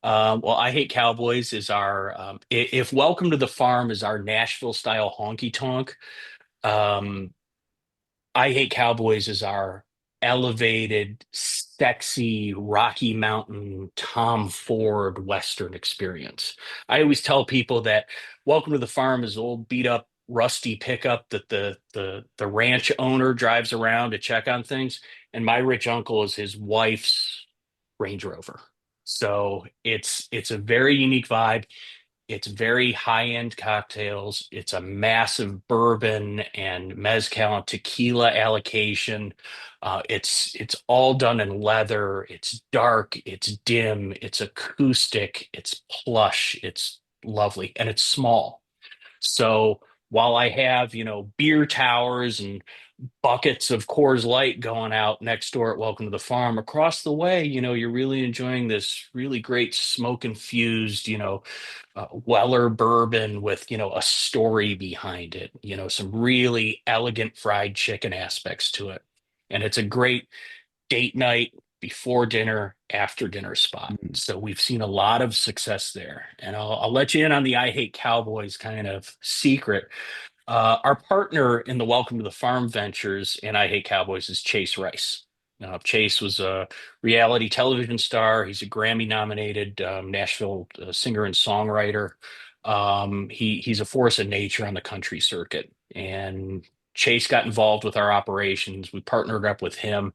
Well, I Hate Cowboys is our, if Welcome to the Farm is our Nashville style honky tonk, um, I Hate Cowboys is our elevated, sexy Rocky Mountain Tom Ford Western experience. I always tell people that Welcome to the Farm is old beat up rusty pickup that the ranch owner drives around to check on things, and my rich uncle is his wife's Range Rover. So it's a very unique vibe. It's very high-end cocktails. It's a massive bourbon and mezcal and tequila allocation. It's all done in leather. It's dark. It's dim. It's acoustic. It's plush. It's lovely, and it's small. So while I have, beer towers and buckets of Coors Light going out next door at Welcome to the Farm, across the way, you're really enjoying this really great smoke infused, Weller bourbon with, a story behind it, some really elegant fried chicken aspects to it. And it's a great date night, before dinner, after dinner spot. Mm. So we've seen a lot of success there. And I'll let you in on the I Hate Cowboys kind of secret. Our partner in the Welcome to the Farm ventures in I Hate Cowboys is Chase Rice. Chase was a reality television star. He's a Grammy nominated Nashville singer and songwriter. He's a force of nature on the country circuit. And Chase got involved with our operations. We partnered up with him,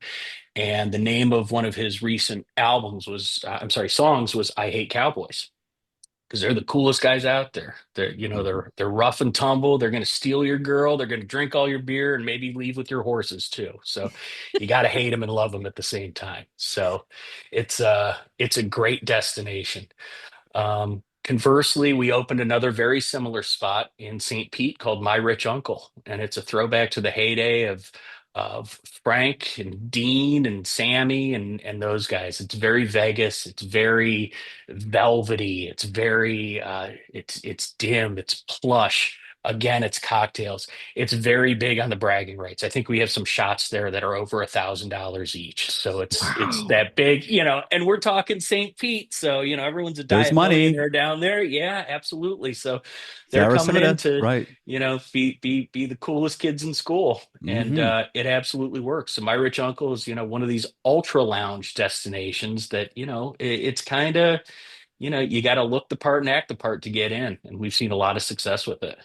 and the name of one of his recent albums was, songs was "I Hate Cowboys." Because they're the coolest guys out there. They're rough and tumble. They're going to steal your girl. They're going to drink all your beer and maybe leave with your horses too. So you got to hate them and love them at the same time. So it's a great destination. Conversely, we opened another very similar spot in St. Pete called My Rich Uncle, and it's a throwback to the heyday of Frank and Dean and Sammy and those guys. It's very Vegas. It's very velvety. It's very it's dim. It's plush. Again, it's cocktails. It's very big on the bragging rights. I think we have some shots there that are over $1,000 each. So it's Wow. that big, and we're talking St. Pete. So, everyone's a There's diet money. millionaire down there. Yeah, absolutely. So they're coming in Sarasota, to, right. be the coolest kids in school. And Hmm. it absolutely works. So My Rich Uncle is, one of these ultra lounge destinations that, it's kind of, you got to look the part and act the part to get in. And we've seen a lot of success with it.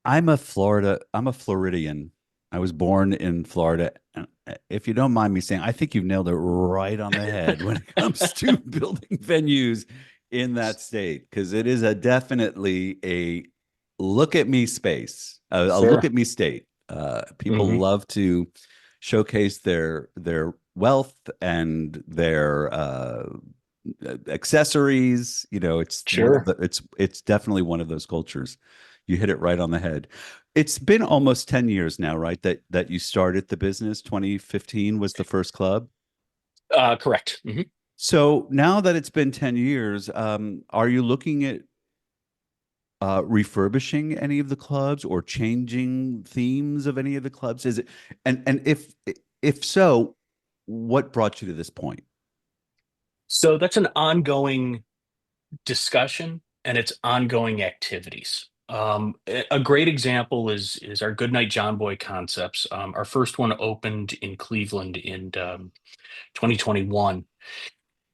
I'm a Floridian. I was born in Florida. And if you don't mind me saying, I think you've nailed it right on the head when it comes to building venues in that state, because it is definitely a look at me space, a look Sure. at me state. People Hmm. love to showcase their wealth and their accessories. It's one of Sure. the it's definitely one of those cultures. You hit it right on the head. It's been almost 10 years now, right? That you started the business. 2015 was the first club. Correct. Hmm. So now that it's been 10 years, are you looking at refurbishing any of the clubs or changing themes of any of the clubs? Is it and if so, what brought you to this point? So that's an ongoing discussion and it's ongoing activities. A great example is our Goodnight John Boy concepts. Our first one opened in Cleveland in 2021,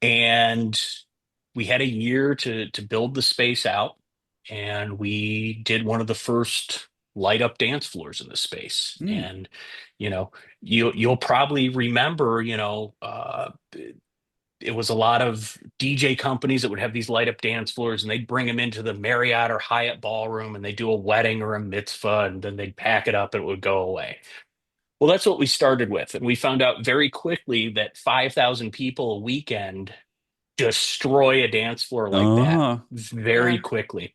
and we had a year to build the space out, and we did one of the first light up dance floors in the space. Hmm. And you know, you'll probably remember, it was a lot of DJ companies that would have these light up dance floors, and they'd bring them into the Marriott or Hyatt ballroom and they'd do a wedding or a mitzvah and then they'd pack it up and it would go away. Well, that's what we started with. And we found out very quickly that 5,000 people a weekend destroy a dance floor like that Uh-huh. very Yeah. quickly.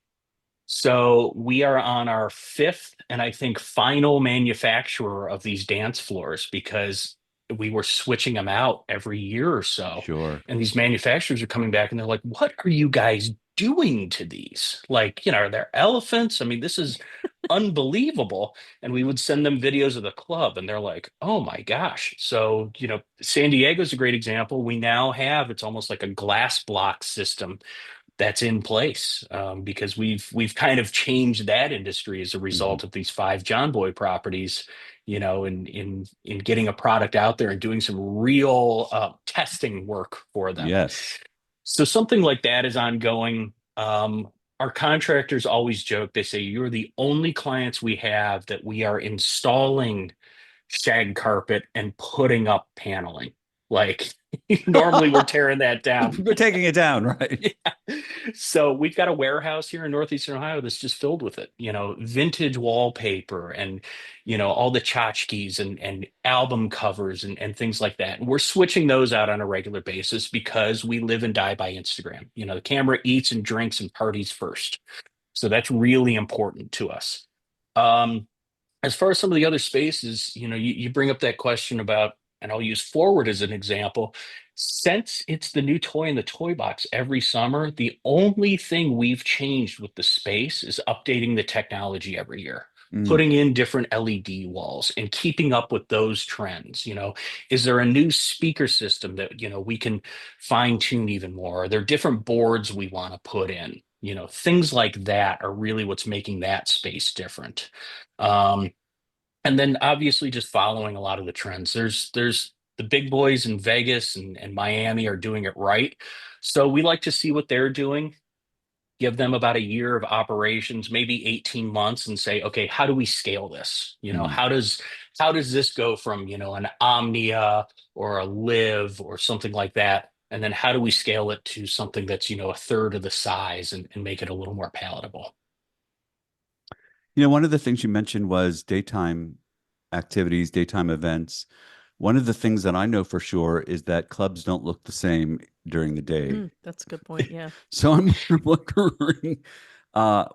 So we are on our fifth and I think final manufacturer of these dance floors because we were switching them out every year or so. Sure. And these manufacturers are coming back and they're like, what are you guys doing to these? Like, are there elephants? I mean, this is unbelievable. And we would send them videos of the club and they're like, oh my gosh. So, San Diego's a great example. We now have, it's almost like a glass block system that's in place because we've kind of changed that industry as a Mhm. result of these five John Boy properties, in getting a product out there and doing some real testing work for them. Yes. So something like that is ongoing. Our contractors always joke, they say, you're the only clients we have that we are installing shag carpet and putting up paneling. Like normally we're tearing that down. We're taking it down, right? Yeah. So we've got a warehouse here in northeastern Ohio that's just filled with it, vintage wallpaper and, all the tchotchkes and album covers and things like that. And we're switching those out on a regular basis because we live and die by Instagram. The camera eats and drinks and parties first. So that's really important to us. Um, as far as some of the other spaces, you bring up that question about, and I'll use Forward as an example. Since it's the new toy in the toy box every summer, the only thing we've changed with the space is updating the technology every year, Mm. putting in different LED walls and keeping up with those trends. Is there a new speaker system that, we can fine tune even more? Are there different boards we want to put in? Things like that are really what's making that space different. Um, and then obviously just following a lot of the trends. There's the big boys in Vegas and Miami are doing it right. So we like to see what they're doing give them about a year of operations, maybe 18 months, and say, okay, how do we scale this? Mhm. How does this go from, an Omnia or a Live or something like that? And then how do we scale it to something that's, a third of the size and make it a little more palatable? One of the things you mentioned was daytime activities, daytime events. One of the things that I know for sure is that clubs don't look the same during the day. That's a good point. Yeah. So I'm wondering, how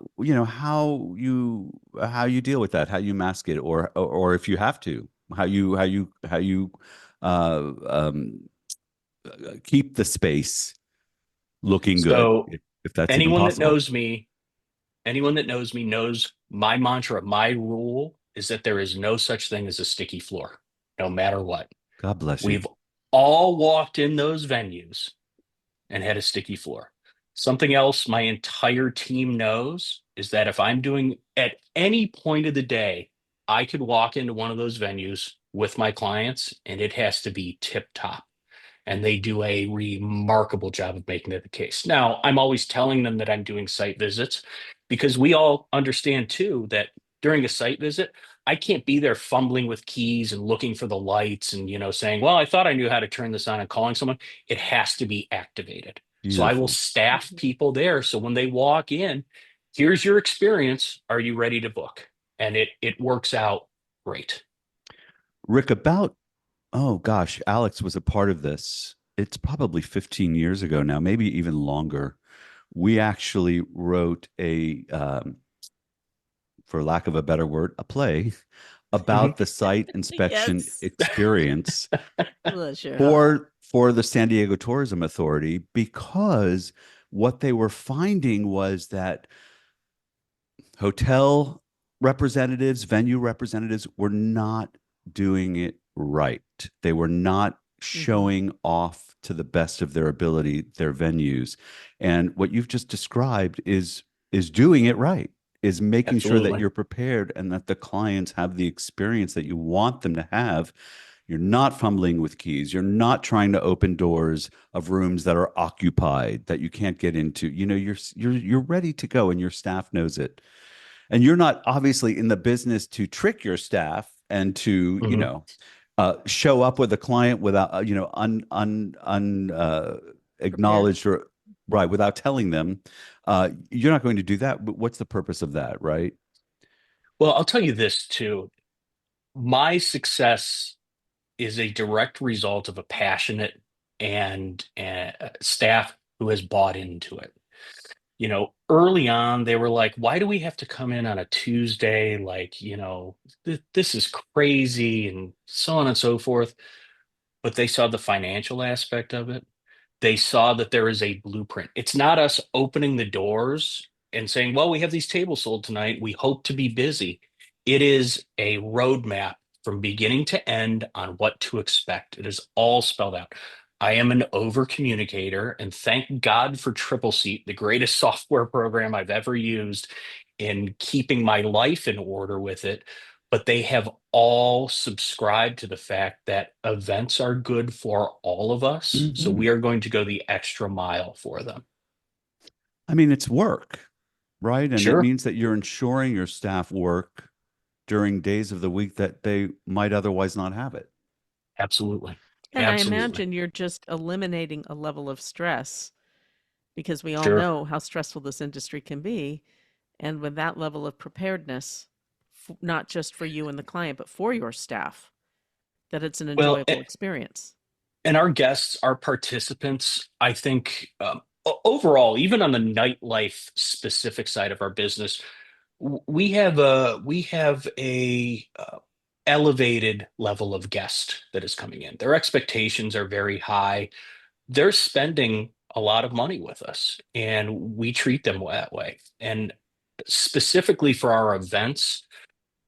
you deal with that, how you mask it, or if you have to, how you uh, um, keep the space looking good, So if that's even anyone that possible. knows me, anyone that knows me knows my mantra, my rule is that there is no such thing as a sticky floor, no matter what. God bless you. We've all walked in those venues and had a sticky floor. Something else my entire team knows is that if I'm doing at any point of the day, I could walk into one of those venues with my clients and it has to be tip top. And they do a remarkable job of making it the case. Now, I'm always telling them that I'm doing site visits because we all understand too that during a site visit, I can't be there fumbling with keys and looking for the lights and saying, "Well, I thought I knew how to turn this on," and calling someone. It has to be activated. So I will Beautiful. staff people there. So when they walk in, here's your experience. Are you ready to book? And it works out great. Rick, oh gosh, Alex was a part of this. It's probably 15 years ago now, maybe even longer. We actually wrote for lack of a better word, a play Mhm. about the site inspection Yes. experience Bless your heart. for the San Diego Tourism Authority, because what they were finding was that hotel representatives, venue representatives were not doing it right. They were not Mhm. showing off to the best of their ability their venues. And what you've just described is doing it right, is making sure that Absolutely. you're prepared and that the clients have the experience that you want them to have. You're not fumbling with keys. You're not trying to open doors of rooms that are occupied that you can't get into. You're ready to go and your staff knows it. And you're not obviously in the business to trick your staff and to, Mhm. show up with a client without, un Prepared. acknowledged, or right, without telling them. You're not going to do that. But what's the purpose of that, right? Well, I'll tell you this too. My success is a direct result of a passionate and staff who has bought into it. Early on, they were like, why do we have to come in on a Tuesday? Like, this is crazy and so on and so forth. But they saw the financial aspect of it. They saw that there is a blueprint. It's not us opening the doors and saying, well, we have these tables sold tonight. We hope to be busy. It is a roadmap from beginning to end on what to expect. It is all spelled out. I am an over communicator, and thank God for Triple Seat, the greatest software program I've ever used in keeping my life in order with it. But they have all subscribed to the fact that events are good for all of us. So Mhm. we are going to go the extra mile for them. I mean, it's work, right? And it Sure. means that you're ensuring your staff work during days of the week that they might otherwise not have it. Absolutely. And I Absolutely. imagine you're just eliminating a level of stress because we all Sure. know how stressful this industry can be. And with that level of preparedness, not just for you and the client, but for your staff, that it's an Well, enjoyable experience. and our guests, our participants, I think overall, even on the nightlife specific side of our business, we have a elevated level of guest that is coming in. Their expectations are very high. They're spending a lot of money with us, and we treat them that way. And specifically for our events,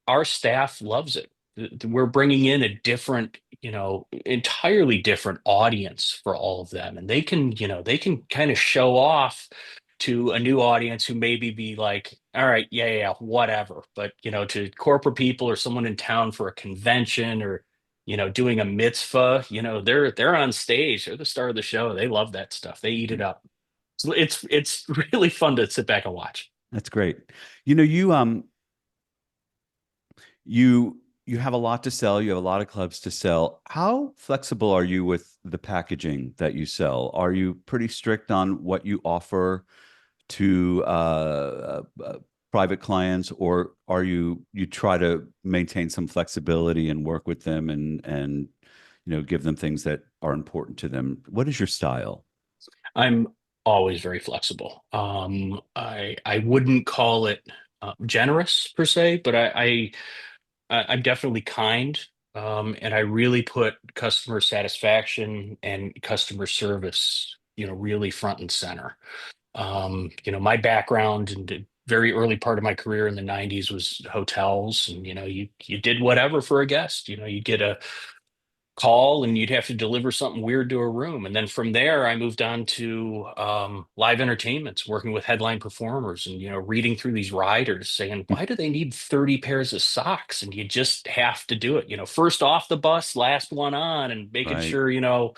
our staff loves it. We're bringing in a different, entirely different audience for all of them. And they can kind of show off to a new audience who maybe be like, all right, yeah, yeah, yeah, whatever. But, to corporate people or someone in town for a convention or, doing a mitzvah, they're on stage. They're the star of the show. They love that stuff. They eat it up. So it's really fun to sit back and watch. That's great. You know, you have a lot to sell. You have a lot of clubs to sell. How flexible are you with the packaging that you sell? Are you pretty strict on what you offer to private clients, or are you try to maintain some flexibility and work with them and give them things that are important to them? What is your style? I'm always very flexible. I wouldn't call it generous per se, but I'm definitely kind. And I really put customer satisfaction and customer service, really front and center. My background in the very early part of my career in the 90s was hotels, and you did whatever for a guest. You'd get a call and you'd have to deliver something weird to a room. And then from there, I moved on to live entertainments, working with headline performers and, reading through these riders saying, why do they need 30 pairs of socks? And you just have to do it, first off the bus, last one on, and making Right. sure,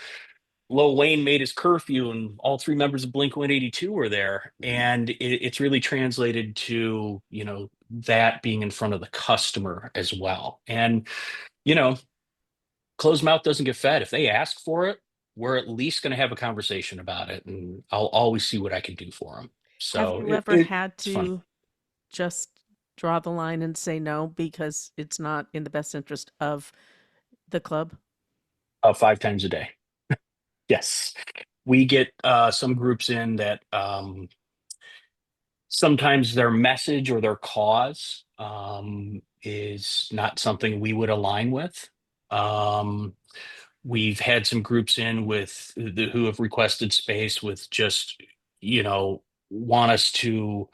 Lil Wayne made his curfew and all three members of Blink 182 were there. And it's really translated to, that being in front of the customer as well. And, you know, closed mouth doesn't get fed. If they ask for it, we're at least going to have a conversation about it, and I'll always see what I can do for them. Have So you ever had it's fun. to just draw the line and say no because it's not in the best interest of the club? 5 times a day. Yes, we get some groups in that sometimes their message or their cause is not something we would align with. Um, we've had some groups in who have requested space with just, want us to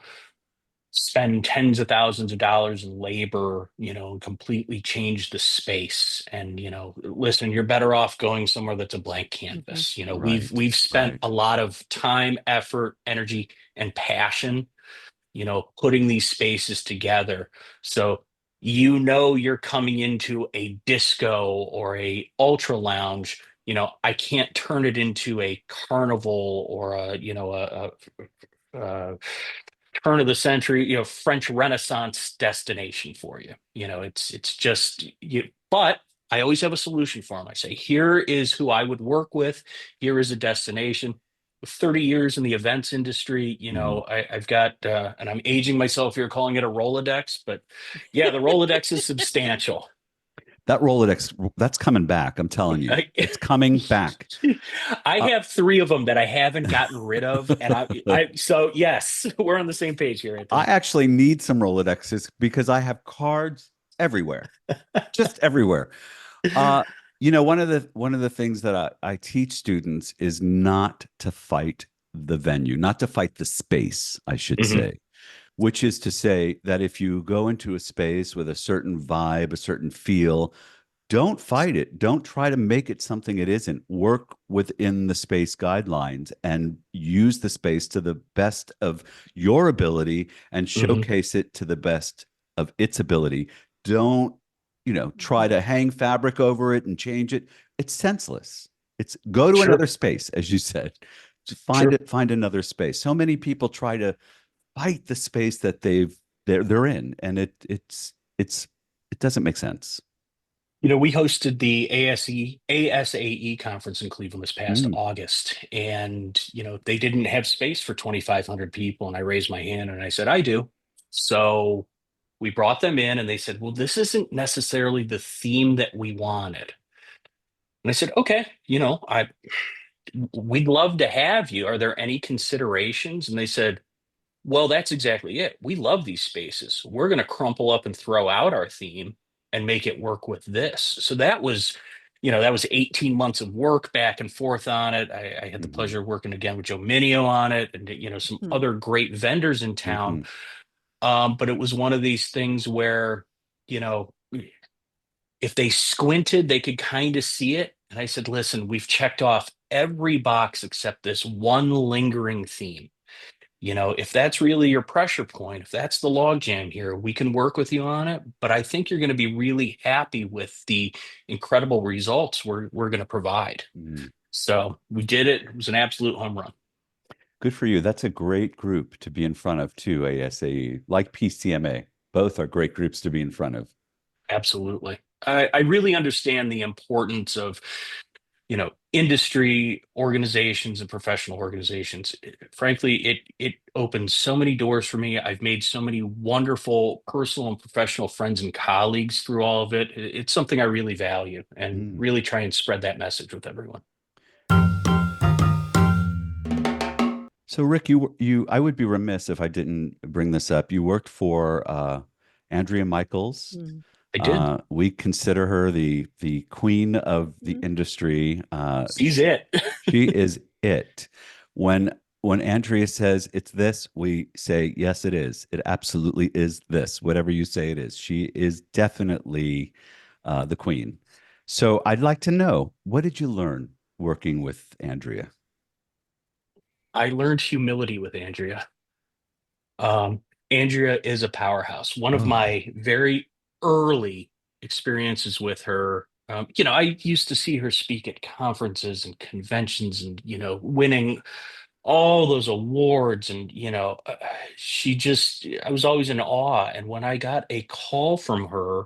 spend tens of thousands of dollars in labor, and completely change the space. And, listen, you're better off going somewhere that's a blank canvas. We've Right. spent Right. a lot of time, effort, energy, and passion, putting these spaces together. So you're coming into a disco or a ultra lounge. I can't turn it into a carnival or a turn of the century, French Renaissance destination for you. It's just you. But I always have a solution for them. I say, here is who I would work with. Here is a destination. With 30 years in the events industry, Mhm. I've got, and I'm aging myself here calling it a Rolodex, but yeah, the Rolodex is substantial. That Rolodex, that's coming back. I'm telling you, I, it's coming back. I Uh, have three of them that I haven't gotten rid of, and so yes, we're on the same page here, I Anthony. actually need some Rolodexes because I have cards everywhere, just everywhere. Uh, one of the things that I teach students is not to fight the venue, not to fight the space, I should Mhm. say, which is to say that if you go into a space with a certain vibe, a certain feel, don't fight it. Don't try to make it something it isn't. Work within the space guidelines and use the space to the best of your ability and Mhm. showcase it to the best of its ability. Don't, try to hang fabric over it and change it. It's senseless. It's go to Sure. another space, as you said. Just find Sure. it, find another space. So many people try to fight the space that they're in, and it doesn't make sense. We hosted the ASAE conference in Cleveland this past Mm. August, and they didn't have space for 2,500 people, and I raised my hand and I said, I do. So we brought them in, and they said, well, this isn't necessarily the theme that we wanted. And I said, okay, we'd love to have you. Are there any considerations? And they said, well, that's exactly it. We love these spaces. We're going to crumple up and throw out our theme and make it work with this. So that was 18 months of work back and forth on it. I had the Mhm. pleasure of working again with Joe Minio on it and, some Hmm. other great vendors in town. Mhm. But it was one of these things where, you know, if they squinted, they could kind of see it. And I said, listen, we've checked off every box except this one lingering theme. If that's really your pressure point, if that's the logjam here, we can work with you on it. But I think you're going to be really happy with the incredible results we're going to provide. Mhm. So we did it. It was an absolute home run. Good for you. That's a great group to be in front of too, ASAE, like PCMA. Both are great groups to be in front of. Absolutely. I really understand the importance of, industry organizations and professional organizations. Frankly, it opens so many doors for me. I've made so many wonderful personal and professional friends and colleagues through all of it. It's something I really value and Mm. really try and spread that message with everyone. So Rick, I would be remiss if I didn't bring this up. You worked for Andrea Michaels. Mm. I did. We consider her the queen of the Mhm. industry. He's it. She is it. When Andrea says it's this, we say yes, it is. It absolutely is this. Whatever you say it is, she is definitely the queen. So I'd like to know, what did you learn working with Andrea? I learned humility with Andrea. Um, Andrea is a powerhouse. One of Oh. my very early experiences with her, I used to see her speak at conferences and conventions and, winning all those awards. And, I was always in awe. And when I got a call from her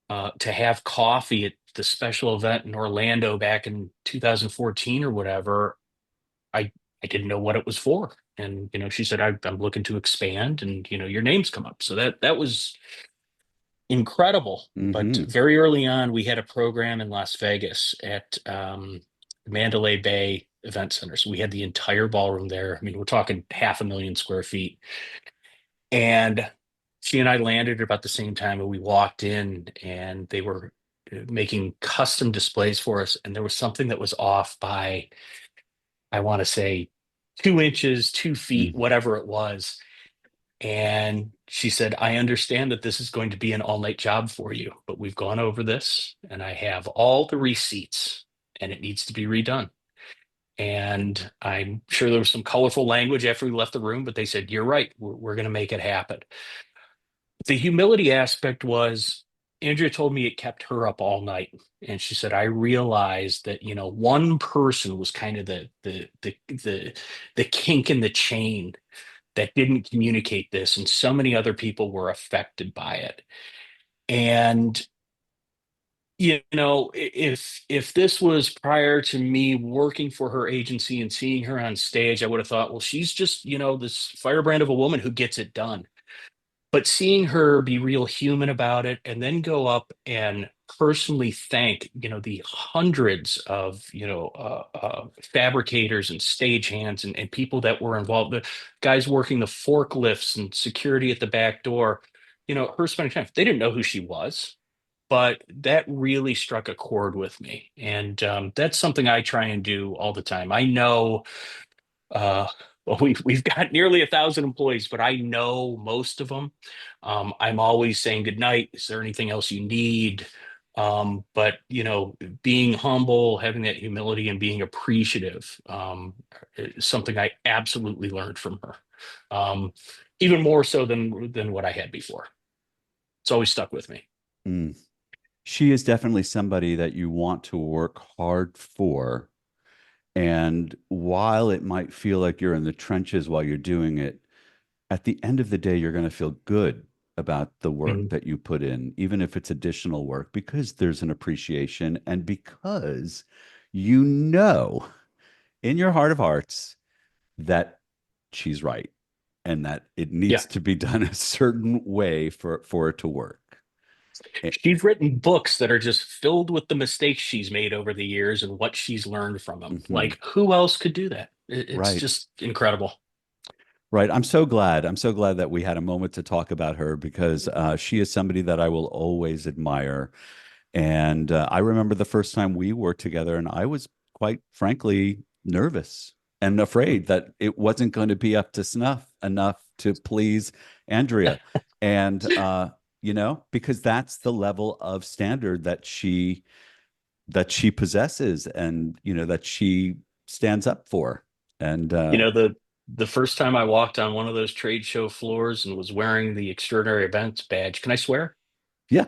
to have coffee at the special event in Orlando back in 2014 or whatever, I I didn't know what it was for. And she said, I'm looking to expand, and your name's come up. So that was incredible. But Hmm. very early on, we had a program in Las Vegas at Mandalay Bay Event Center. So we had the entire ballroom there. I mean, we're talking 500,000 square feet. And she and I landed at about the same time, and we walked in, and they were making custom displays for us. And there was something that was off by, I want to say, 2 inches, 2 feet, Mm. whatever it was. And she said, I understand that this is going to be an all night job for you, but we've gone over this and I have all the receipts and it needs to be redone. And I'm sure there was some colorful language after we left the room, but they said, you're right, we're going to make it happen. The humility aspect was, Andrea told me it kept her up all night. And she said, I realized that, one person was kind of the kink in the chain that didn't communicate this, and so many other people were affected by it. And if this was prior to me working for her agency and seeing her on stage, I would have thought, well, she's just this firebrand of a woman who gets it done. But seeing her be real human about it and then go up and personally thank the hundreds of fabricators and stagehands and people that were involved, the guys working the forklifts and security at the back door, her spending time, they didn't know who she was, but that really struck a chord with me. And that's something I try and do all the time. I know uh, well, we've got nearly 1,000 employees, but I know most of them. I'm always saying good night. Is there anything else you need? But being humble, having that humility, and being appreciative is something I absolutely learned from her. Um, Even more so than what I had before. It's always stuck with me. Mm. She is definitely somebody that you want to work hard for. And while it might feel like you're in the trenches while you're doing it, at the end of the day, you're going to feel good about the work Mhm. that you put in, even if it's additional work, because there's an appreciation and because you know in your heart of hearts that she's right and that it Yeah. needs to be done a certain way for it to work. Eh, She's written books that are just filled with the mistakes she's made over the years and what she's learned from them. mhm. Like, who else could do that? It's Right. just incredible. Right. I'm so glad. I'm so glad that we had a moment to talk about her because she is somebody that I will always admire. And I remember the first time we worked together, and I was quite frankly nervous and afraid that it wasn't going to be up to snuff enough to please Andrea. And, because that's the level of standard that she possesses and, that she stands up for. And The first time I walked on one of those trade show floors and was wearing the extraordinary events badge, can I swear? yeah,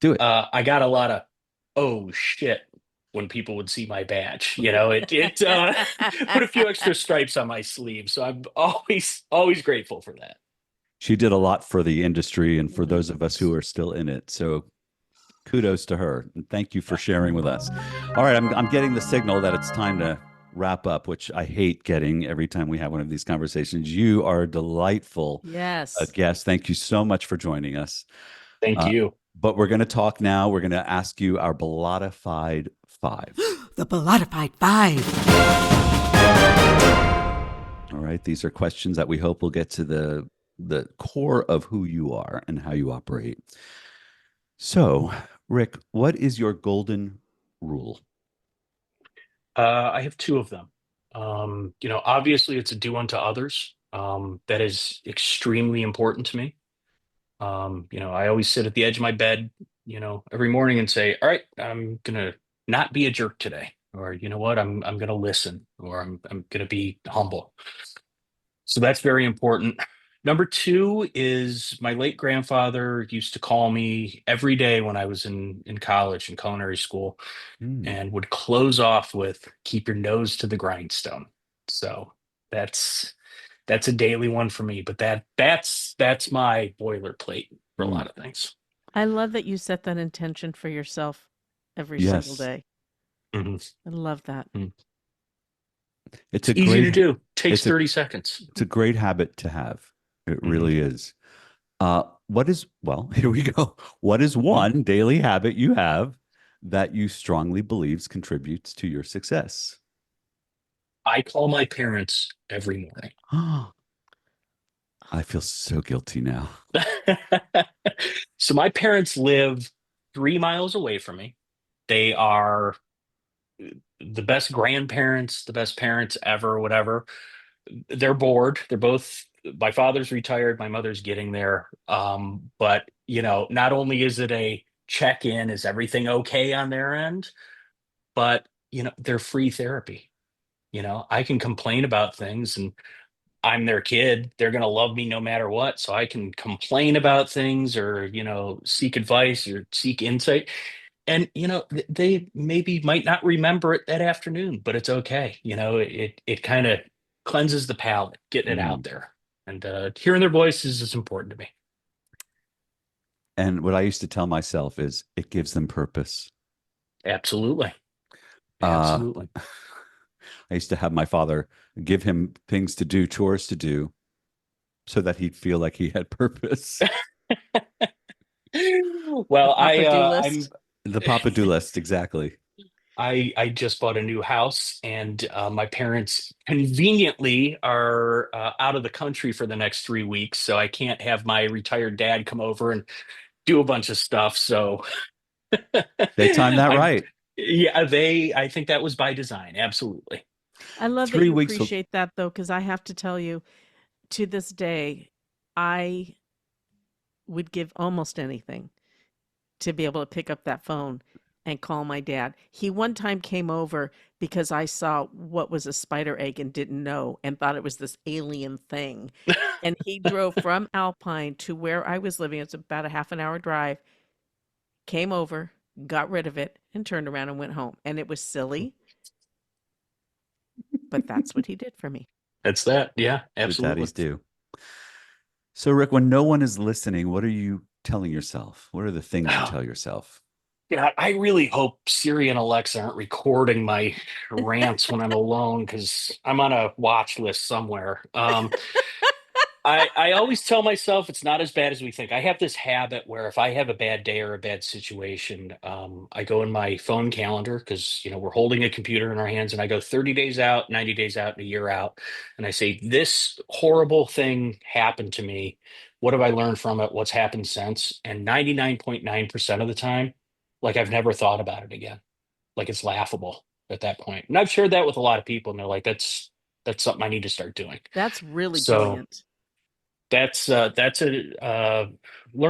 do it. I got a lot of, oh shit. when people would see my badge. It put a few extra stripes on my sleeve. So I'm always grateful for that. She did a lot for the industry and for those of us who are still in it. So kudos to her. And thank you for sharing with us. All right, I'm getting the signal that it's time to wrap up, which I hate getting every time we have one of these conversations. You are a delightful Yes. guest. Thank you so much for joining us. Thank you. But we're going to talk now. We're going to ask you our Bollotta-FIDE 5. The Bollotta-FIDE 5. All right. These are questions that we hope will get to the core of who you are and how you operate. So, Rick, what is your golden rule? I have two of them. Obviously it's a do unto others. That is extremely important to me. I always sit at the edge of my bed, every morning and say, all right, I'm gonna not be a jerk today, or you know what, I'm gonna listen, or I'm gonna be humble. So that's very important. Number two is my late grandfather used to call me every day when I was in college and culinary school, and would close off with keep your nose to the grindstone. So that's a daily one for me, but that's my boilerplate for a lot of things. I love that you set that intention for yourself every single Yes. day. Mhm. I love that. It's a Easy great to do. Takes it's a- 30 seconds. It's a great habit to have. It really is. Here we go. What is one daily habit you have that you strongly believes contributes to your success? I call my parents every morning. I feel so guilty now. So my parents live 3 miles away from me. They are the best grandparents, the best parents ever, whatever. They're bored. They're both, my father's retired, my mother's getting there. But not only is it a check-in, is everything okay on their end? But they're free therapy. I can complain about things, and I'm their kid. They're going to love me no matter what. So I can complain about things, or, seek advice or seek insight. And, they maybe might not remember it that afternoon, but it's okay. It kind of cleanses the palate, getting it out there. And hearing their voices is important to me. And what I used to tell myself is it gives them purpose. Absolutely. Uh, Absolutely. I used to have my father give him things to do, chores to do, so that he'd feel like he had purpose. Well, list. The Papa Do list, exactly. I just bought a new house, and my parents conveniently are out of the country for the next 3 weeks, so I can't have my retired dad come over and do a bunch of stuff. So They timed that right. Yeah, I think that was by design. Absolutely. I love that 3 you weeks. appreciate that, though, because I have to tell you, to this day, I would give almost anything to be able to pick up that phone and call my dad. He one time came over because I saw what was a spider egg and didn't know and thought it was this alien thing. And he drove from Alpine to where I was living. It's about a half an hour drive. Came over, got rid of it, and turned around and went home. And it was silly, but that's what he did for me. That's that. Yeah, What absolutely. daddies do. So, Rick, when no one is listening, what are you telling yourself? What are the things you tell yourself? Yeah, I really hope Siri and Alexa aren't recording my rants when I'm alone, because I'm on a watch list somewhere. I always tell myself it's not as bad as we think. I have this habit where if I have a bad day or a bad situation, I go in my phone calendar, because we're holding a computer in our hands, and I go 30 days out, 90 days out, and a year out, and I say, this horrible thing happened to me. What have I learned from it? What's happened since? And 99.9% of the time, like, I've never thought about it again. Like, it's laughable at that point. And I've shared that with a lot of people, and they're like, that's something I need to start doing. That's really So brilliant. that's learned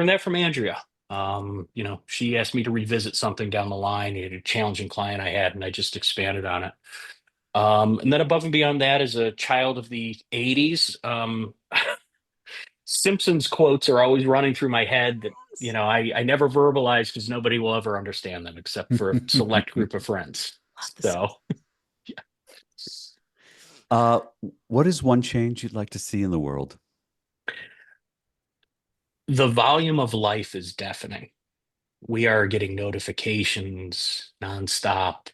that from Andrea. She asked me to revisit something down the line, a challenging client I had, and I just expanded on it. And then above and beyond that, as a child of the 80s, Simpsons quotes are always running through my head that I never verbalize because nobody will ever understand them except for a select group of friends. So, What is one change you'd like to see in the world? the volume of life is deafening. We are getting notifications nonstop.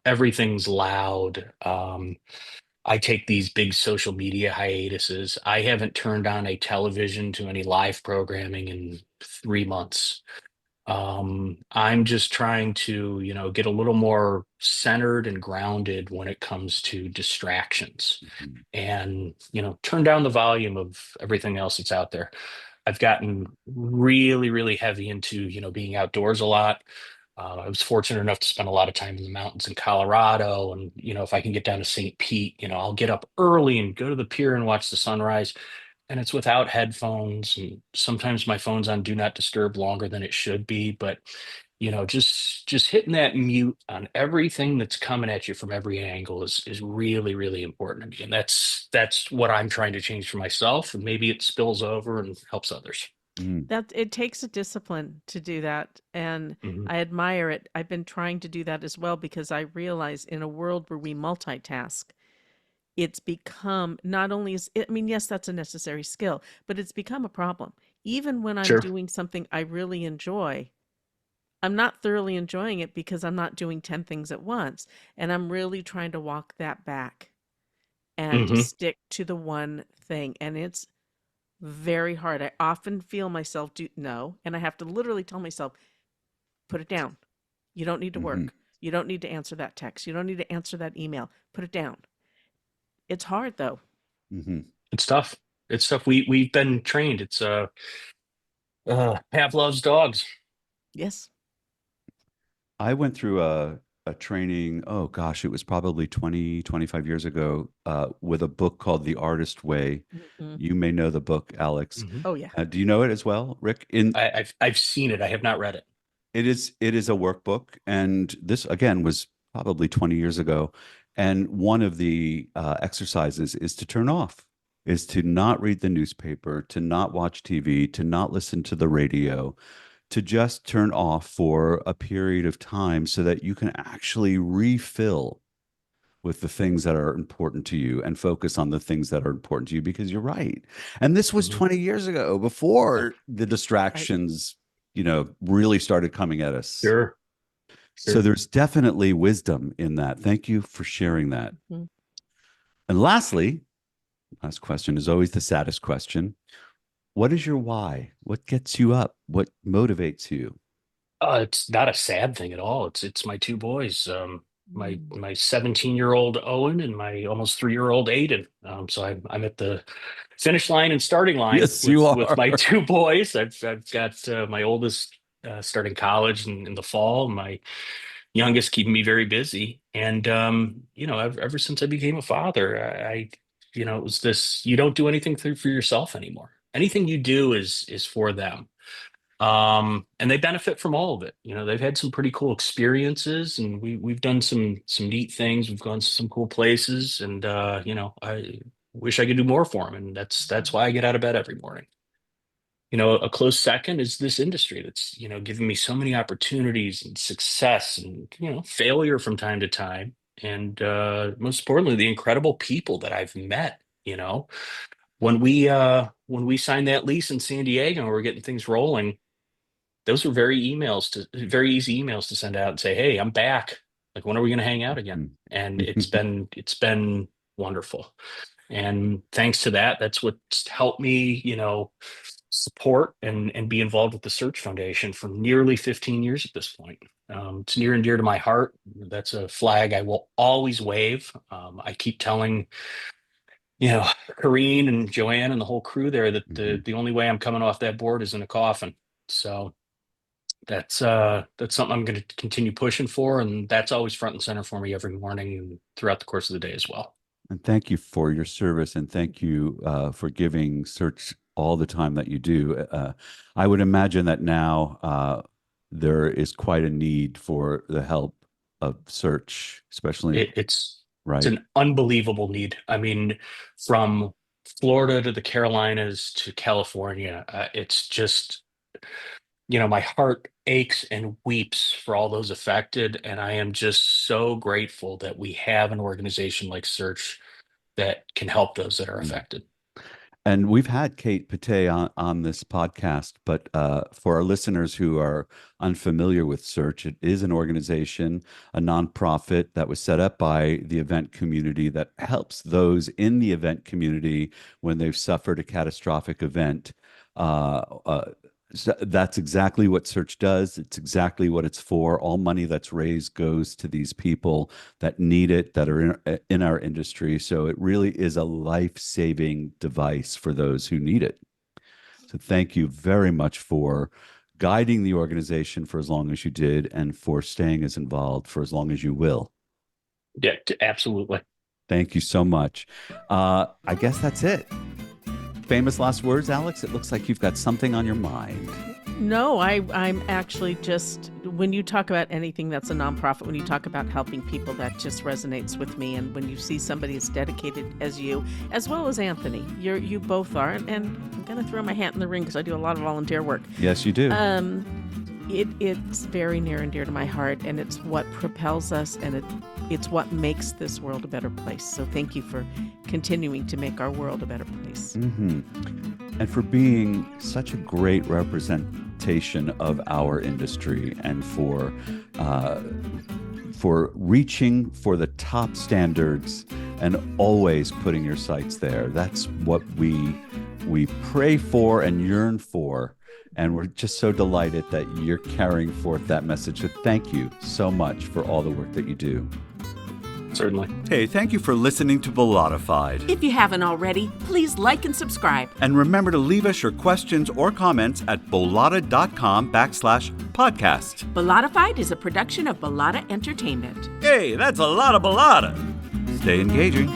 Everything's loud. I take these big social media hiatuses. I haven't turned on a television to any live programming in 3 months. I'm just trying to, get a little more centered and grounded when it comes to distractions and, turn down the volume of everything else that's out there. I've gotten really, really heavy into, being outdoors a lot. I was fortunate enough to spend a lot of time in the mountains in Colorado. And, if I can get down to St. Pete, I'll get up early and go to the pier and watch the sunrise. And it's without headphones. And sometimes my phone's on do not disturb longer than it should be. But, just hitting that mute on everything that's coming at you from every angle is really, really important to me. And that's what I'm trying to change for myself. And maybe it spills over and helps others. That it takes a discipline to do that, and Mhm. I admire it. I've been trying to do that as well because I realize in a world where we multitask, it's become not only I mean, yes, that's a necessary skill, but it's become a problem. Even when I'm Sure. doing something I really enjoy, I'm not thoroughly enjoying it because I'm not doing 10 things at once, and I'm really trying to walk that back and Hmm. stick to the one thing, and it's very hard. I often feel myself do no, and I have to literally tell myself, put it down. You don't need to Mhm. work. You don't need to answer that text. You don't need to answer that email. Put it down. It's hard though. Mhm. It's tough. It's tough. We've been trained. It's Pavlov's dogs. Yes. I went through a training, oh gosh, it was probably 20, 25 years ago, with a book called The Artist Way. Mhm. You may know the book, Alex. Hmm. Oh yeah. Do you know it as well, Rick? I've seen it. I have not read it. It is a workbook, and this again was probably 20 years ago. And one of the exercises is to turn off, is to not read the newspaper, to not watch TV, to not listen to the radio, to just turn off for a period of time so that you can actually refill with the things that are important to you and focus on the things that are important to you, because you're right. And this was Hmm. 20 years ago, Yep. before the I distractions, really started coming at us. Sure. So Sure. there's definitely wisdom in that. Thank you for sharing that. Mhm. And lastly, last question is always the saddest question. What is your why? What gets you up? What motivates you? It's not a sad thing at all. It's my two boys, my Mm. my 17-year-old Owen and my almost 3-year-old Aiden. So I'm at the finish line and starting line Yes, you with my are. two boys. I've got my oldest starting college in the fall. My youngest keeping me very busy. And ever since I became a father, it was this: you don't do anything for yourself anymore. Anything you do is for them. And they benefit from all of it. They've had some pretty cool experiences, and we've done some neat things. We've gone to some cool places, and I wish I could do more for them. And that's why I get out of bed every morning. A close second is this industry that's giving me so many opportunities and success and failure from time to time, and most importantly, the incredible people that I've met. When we signed that lease in San Diego and we're getting things rolling, those were very easy emails to send out and say, "Hey, I'm back. Like, when are we going to hang out again?" And it's been wonderful. And thanks to that, that's what's helped me, support and be involved with the Search Foundation for nearly 15 years at this point. It's near and dear to my heart. That's a flag I will always wave. I keep telling, you know, Kareen and Joanne and the whole crew there that the only way I'm coming off that board is in a coffin. So that's something I'm going to continue pushing for, and that's always front and center for me every morning and throughout the course of the day as well. And thank you for your service, and thank you for giving Search all the time that you do. I would imagine that now there is quite a need for the help of Search, especially, It's right? an unbelievable need. I mean, from Florida to the Carolinas to California, it's just my heart aches and weeps for all those affected. And I am just so grateful that we have an organization like Search that can help those that are affected. And we've had Kate Pate on this podcast, but for our listeners who are unfamiliar with Search, it is an organization, a nonprofit that was set up by the event community that helps those in the event community when they've suffered a catastrophic event. So that's exactly what Search does. It's exactly what it's for. All money that's raised goes to these people that need it, that are in our industry. So it really is a life-saving device for those who need it. So thank you very much for guiding the organization for as long as you did and for staying as involved for as long as you will. Yeah, absolutely. Thank you so much. I guess that's it. Famous last words, Alex? It looks like you've got something on your mind. No, I'm actually just, when you talk about anything that's a nonprofit, when you talk about helping people, that just resonates with me. And when you see somebody as dedicated as you, as well as Anthony, you both are, and I'm going to throw my hat in the ring because I do a lot of volunteer work. Yes, you do. It's very near and dear to my heart, and it's what propels us, and it's what makes this world a better place. So thank you for continuing to make our world a better place. Mm-hmm. And for being such a great representation of our industry, and for reaching for the top standards and always putting your sights there. That's what we pray for and yearn for. And we're just so delighted that you're carrying forth that message. So thank you so much for all the work that you do. Certainly. Hey, thank you for listening to Bollotta-FIDE. If you haven't already, please like and subscribe. And remember to leave us your questions or comments at bollotta.com/podcast. Bollotta-FIDE is a production of Bollotta Entertainment. Hey, that's a lot of Bollotta. Stay engaging.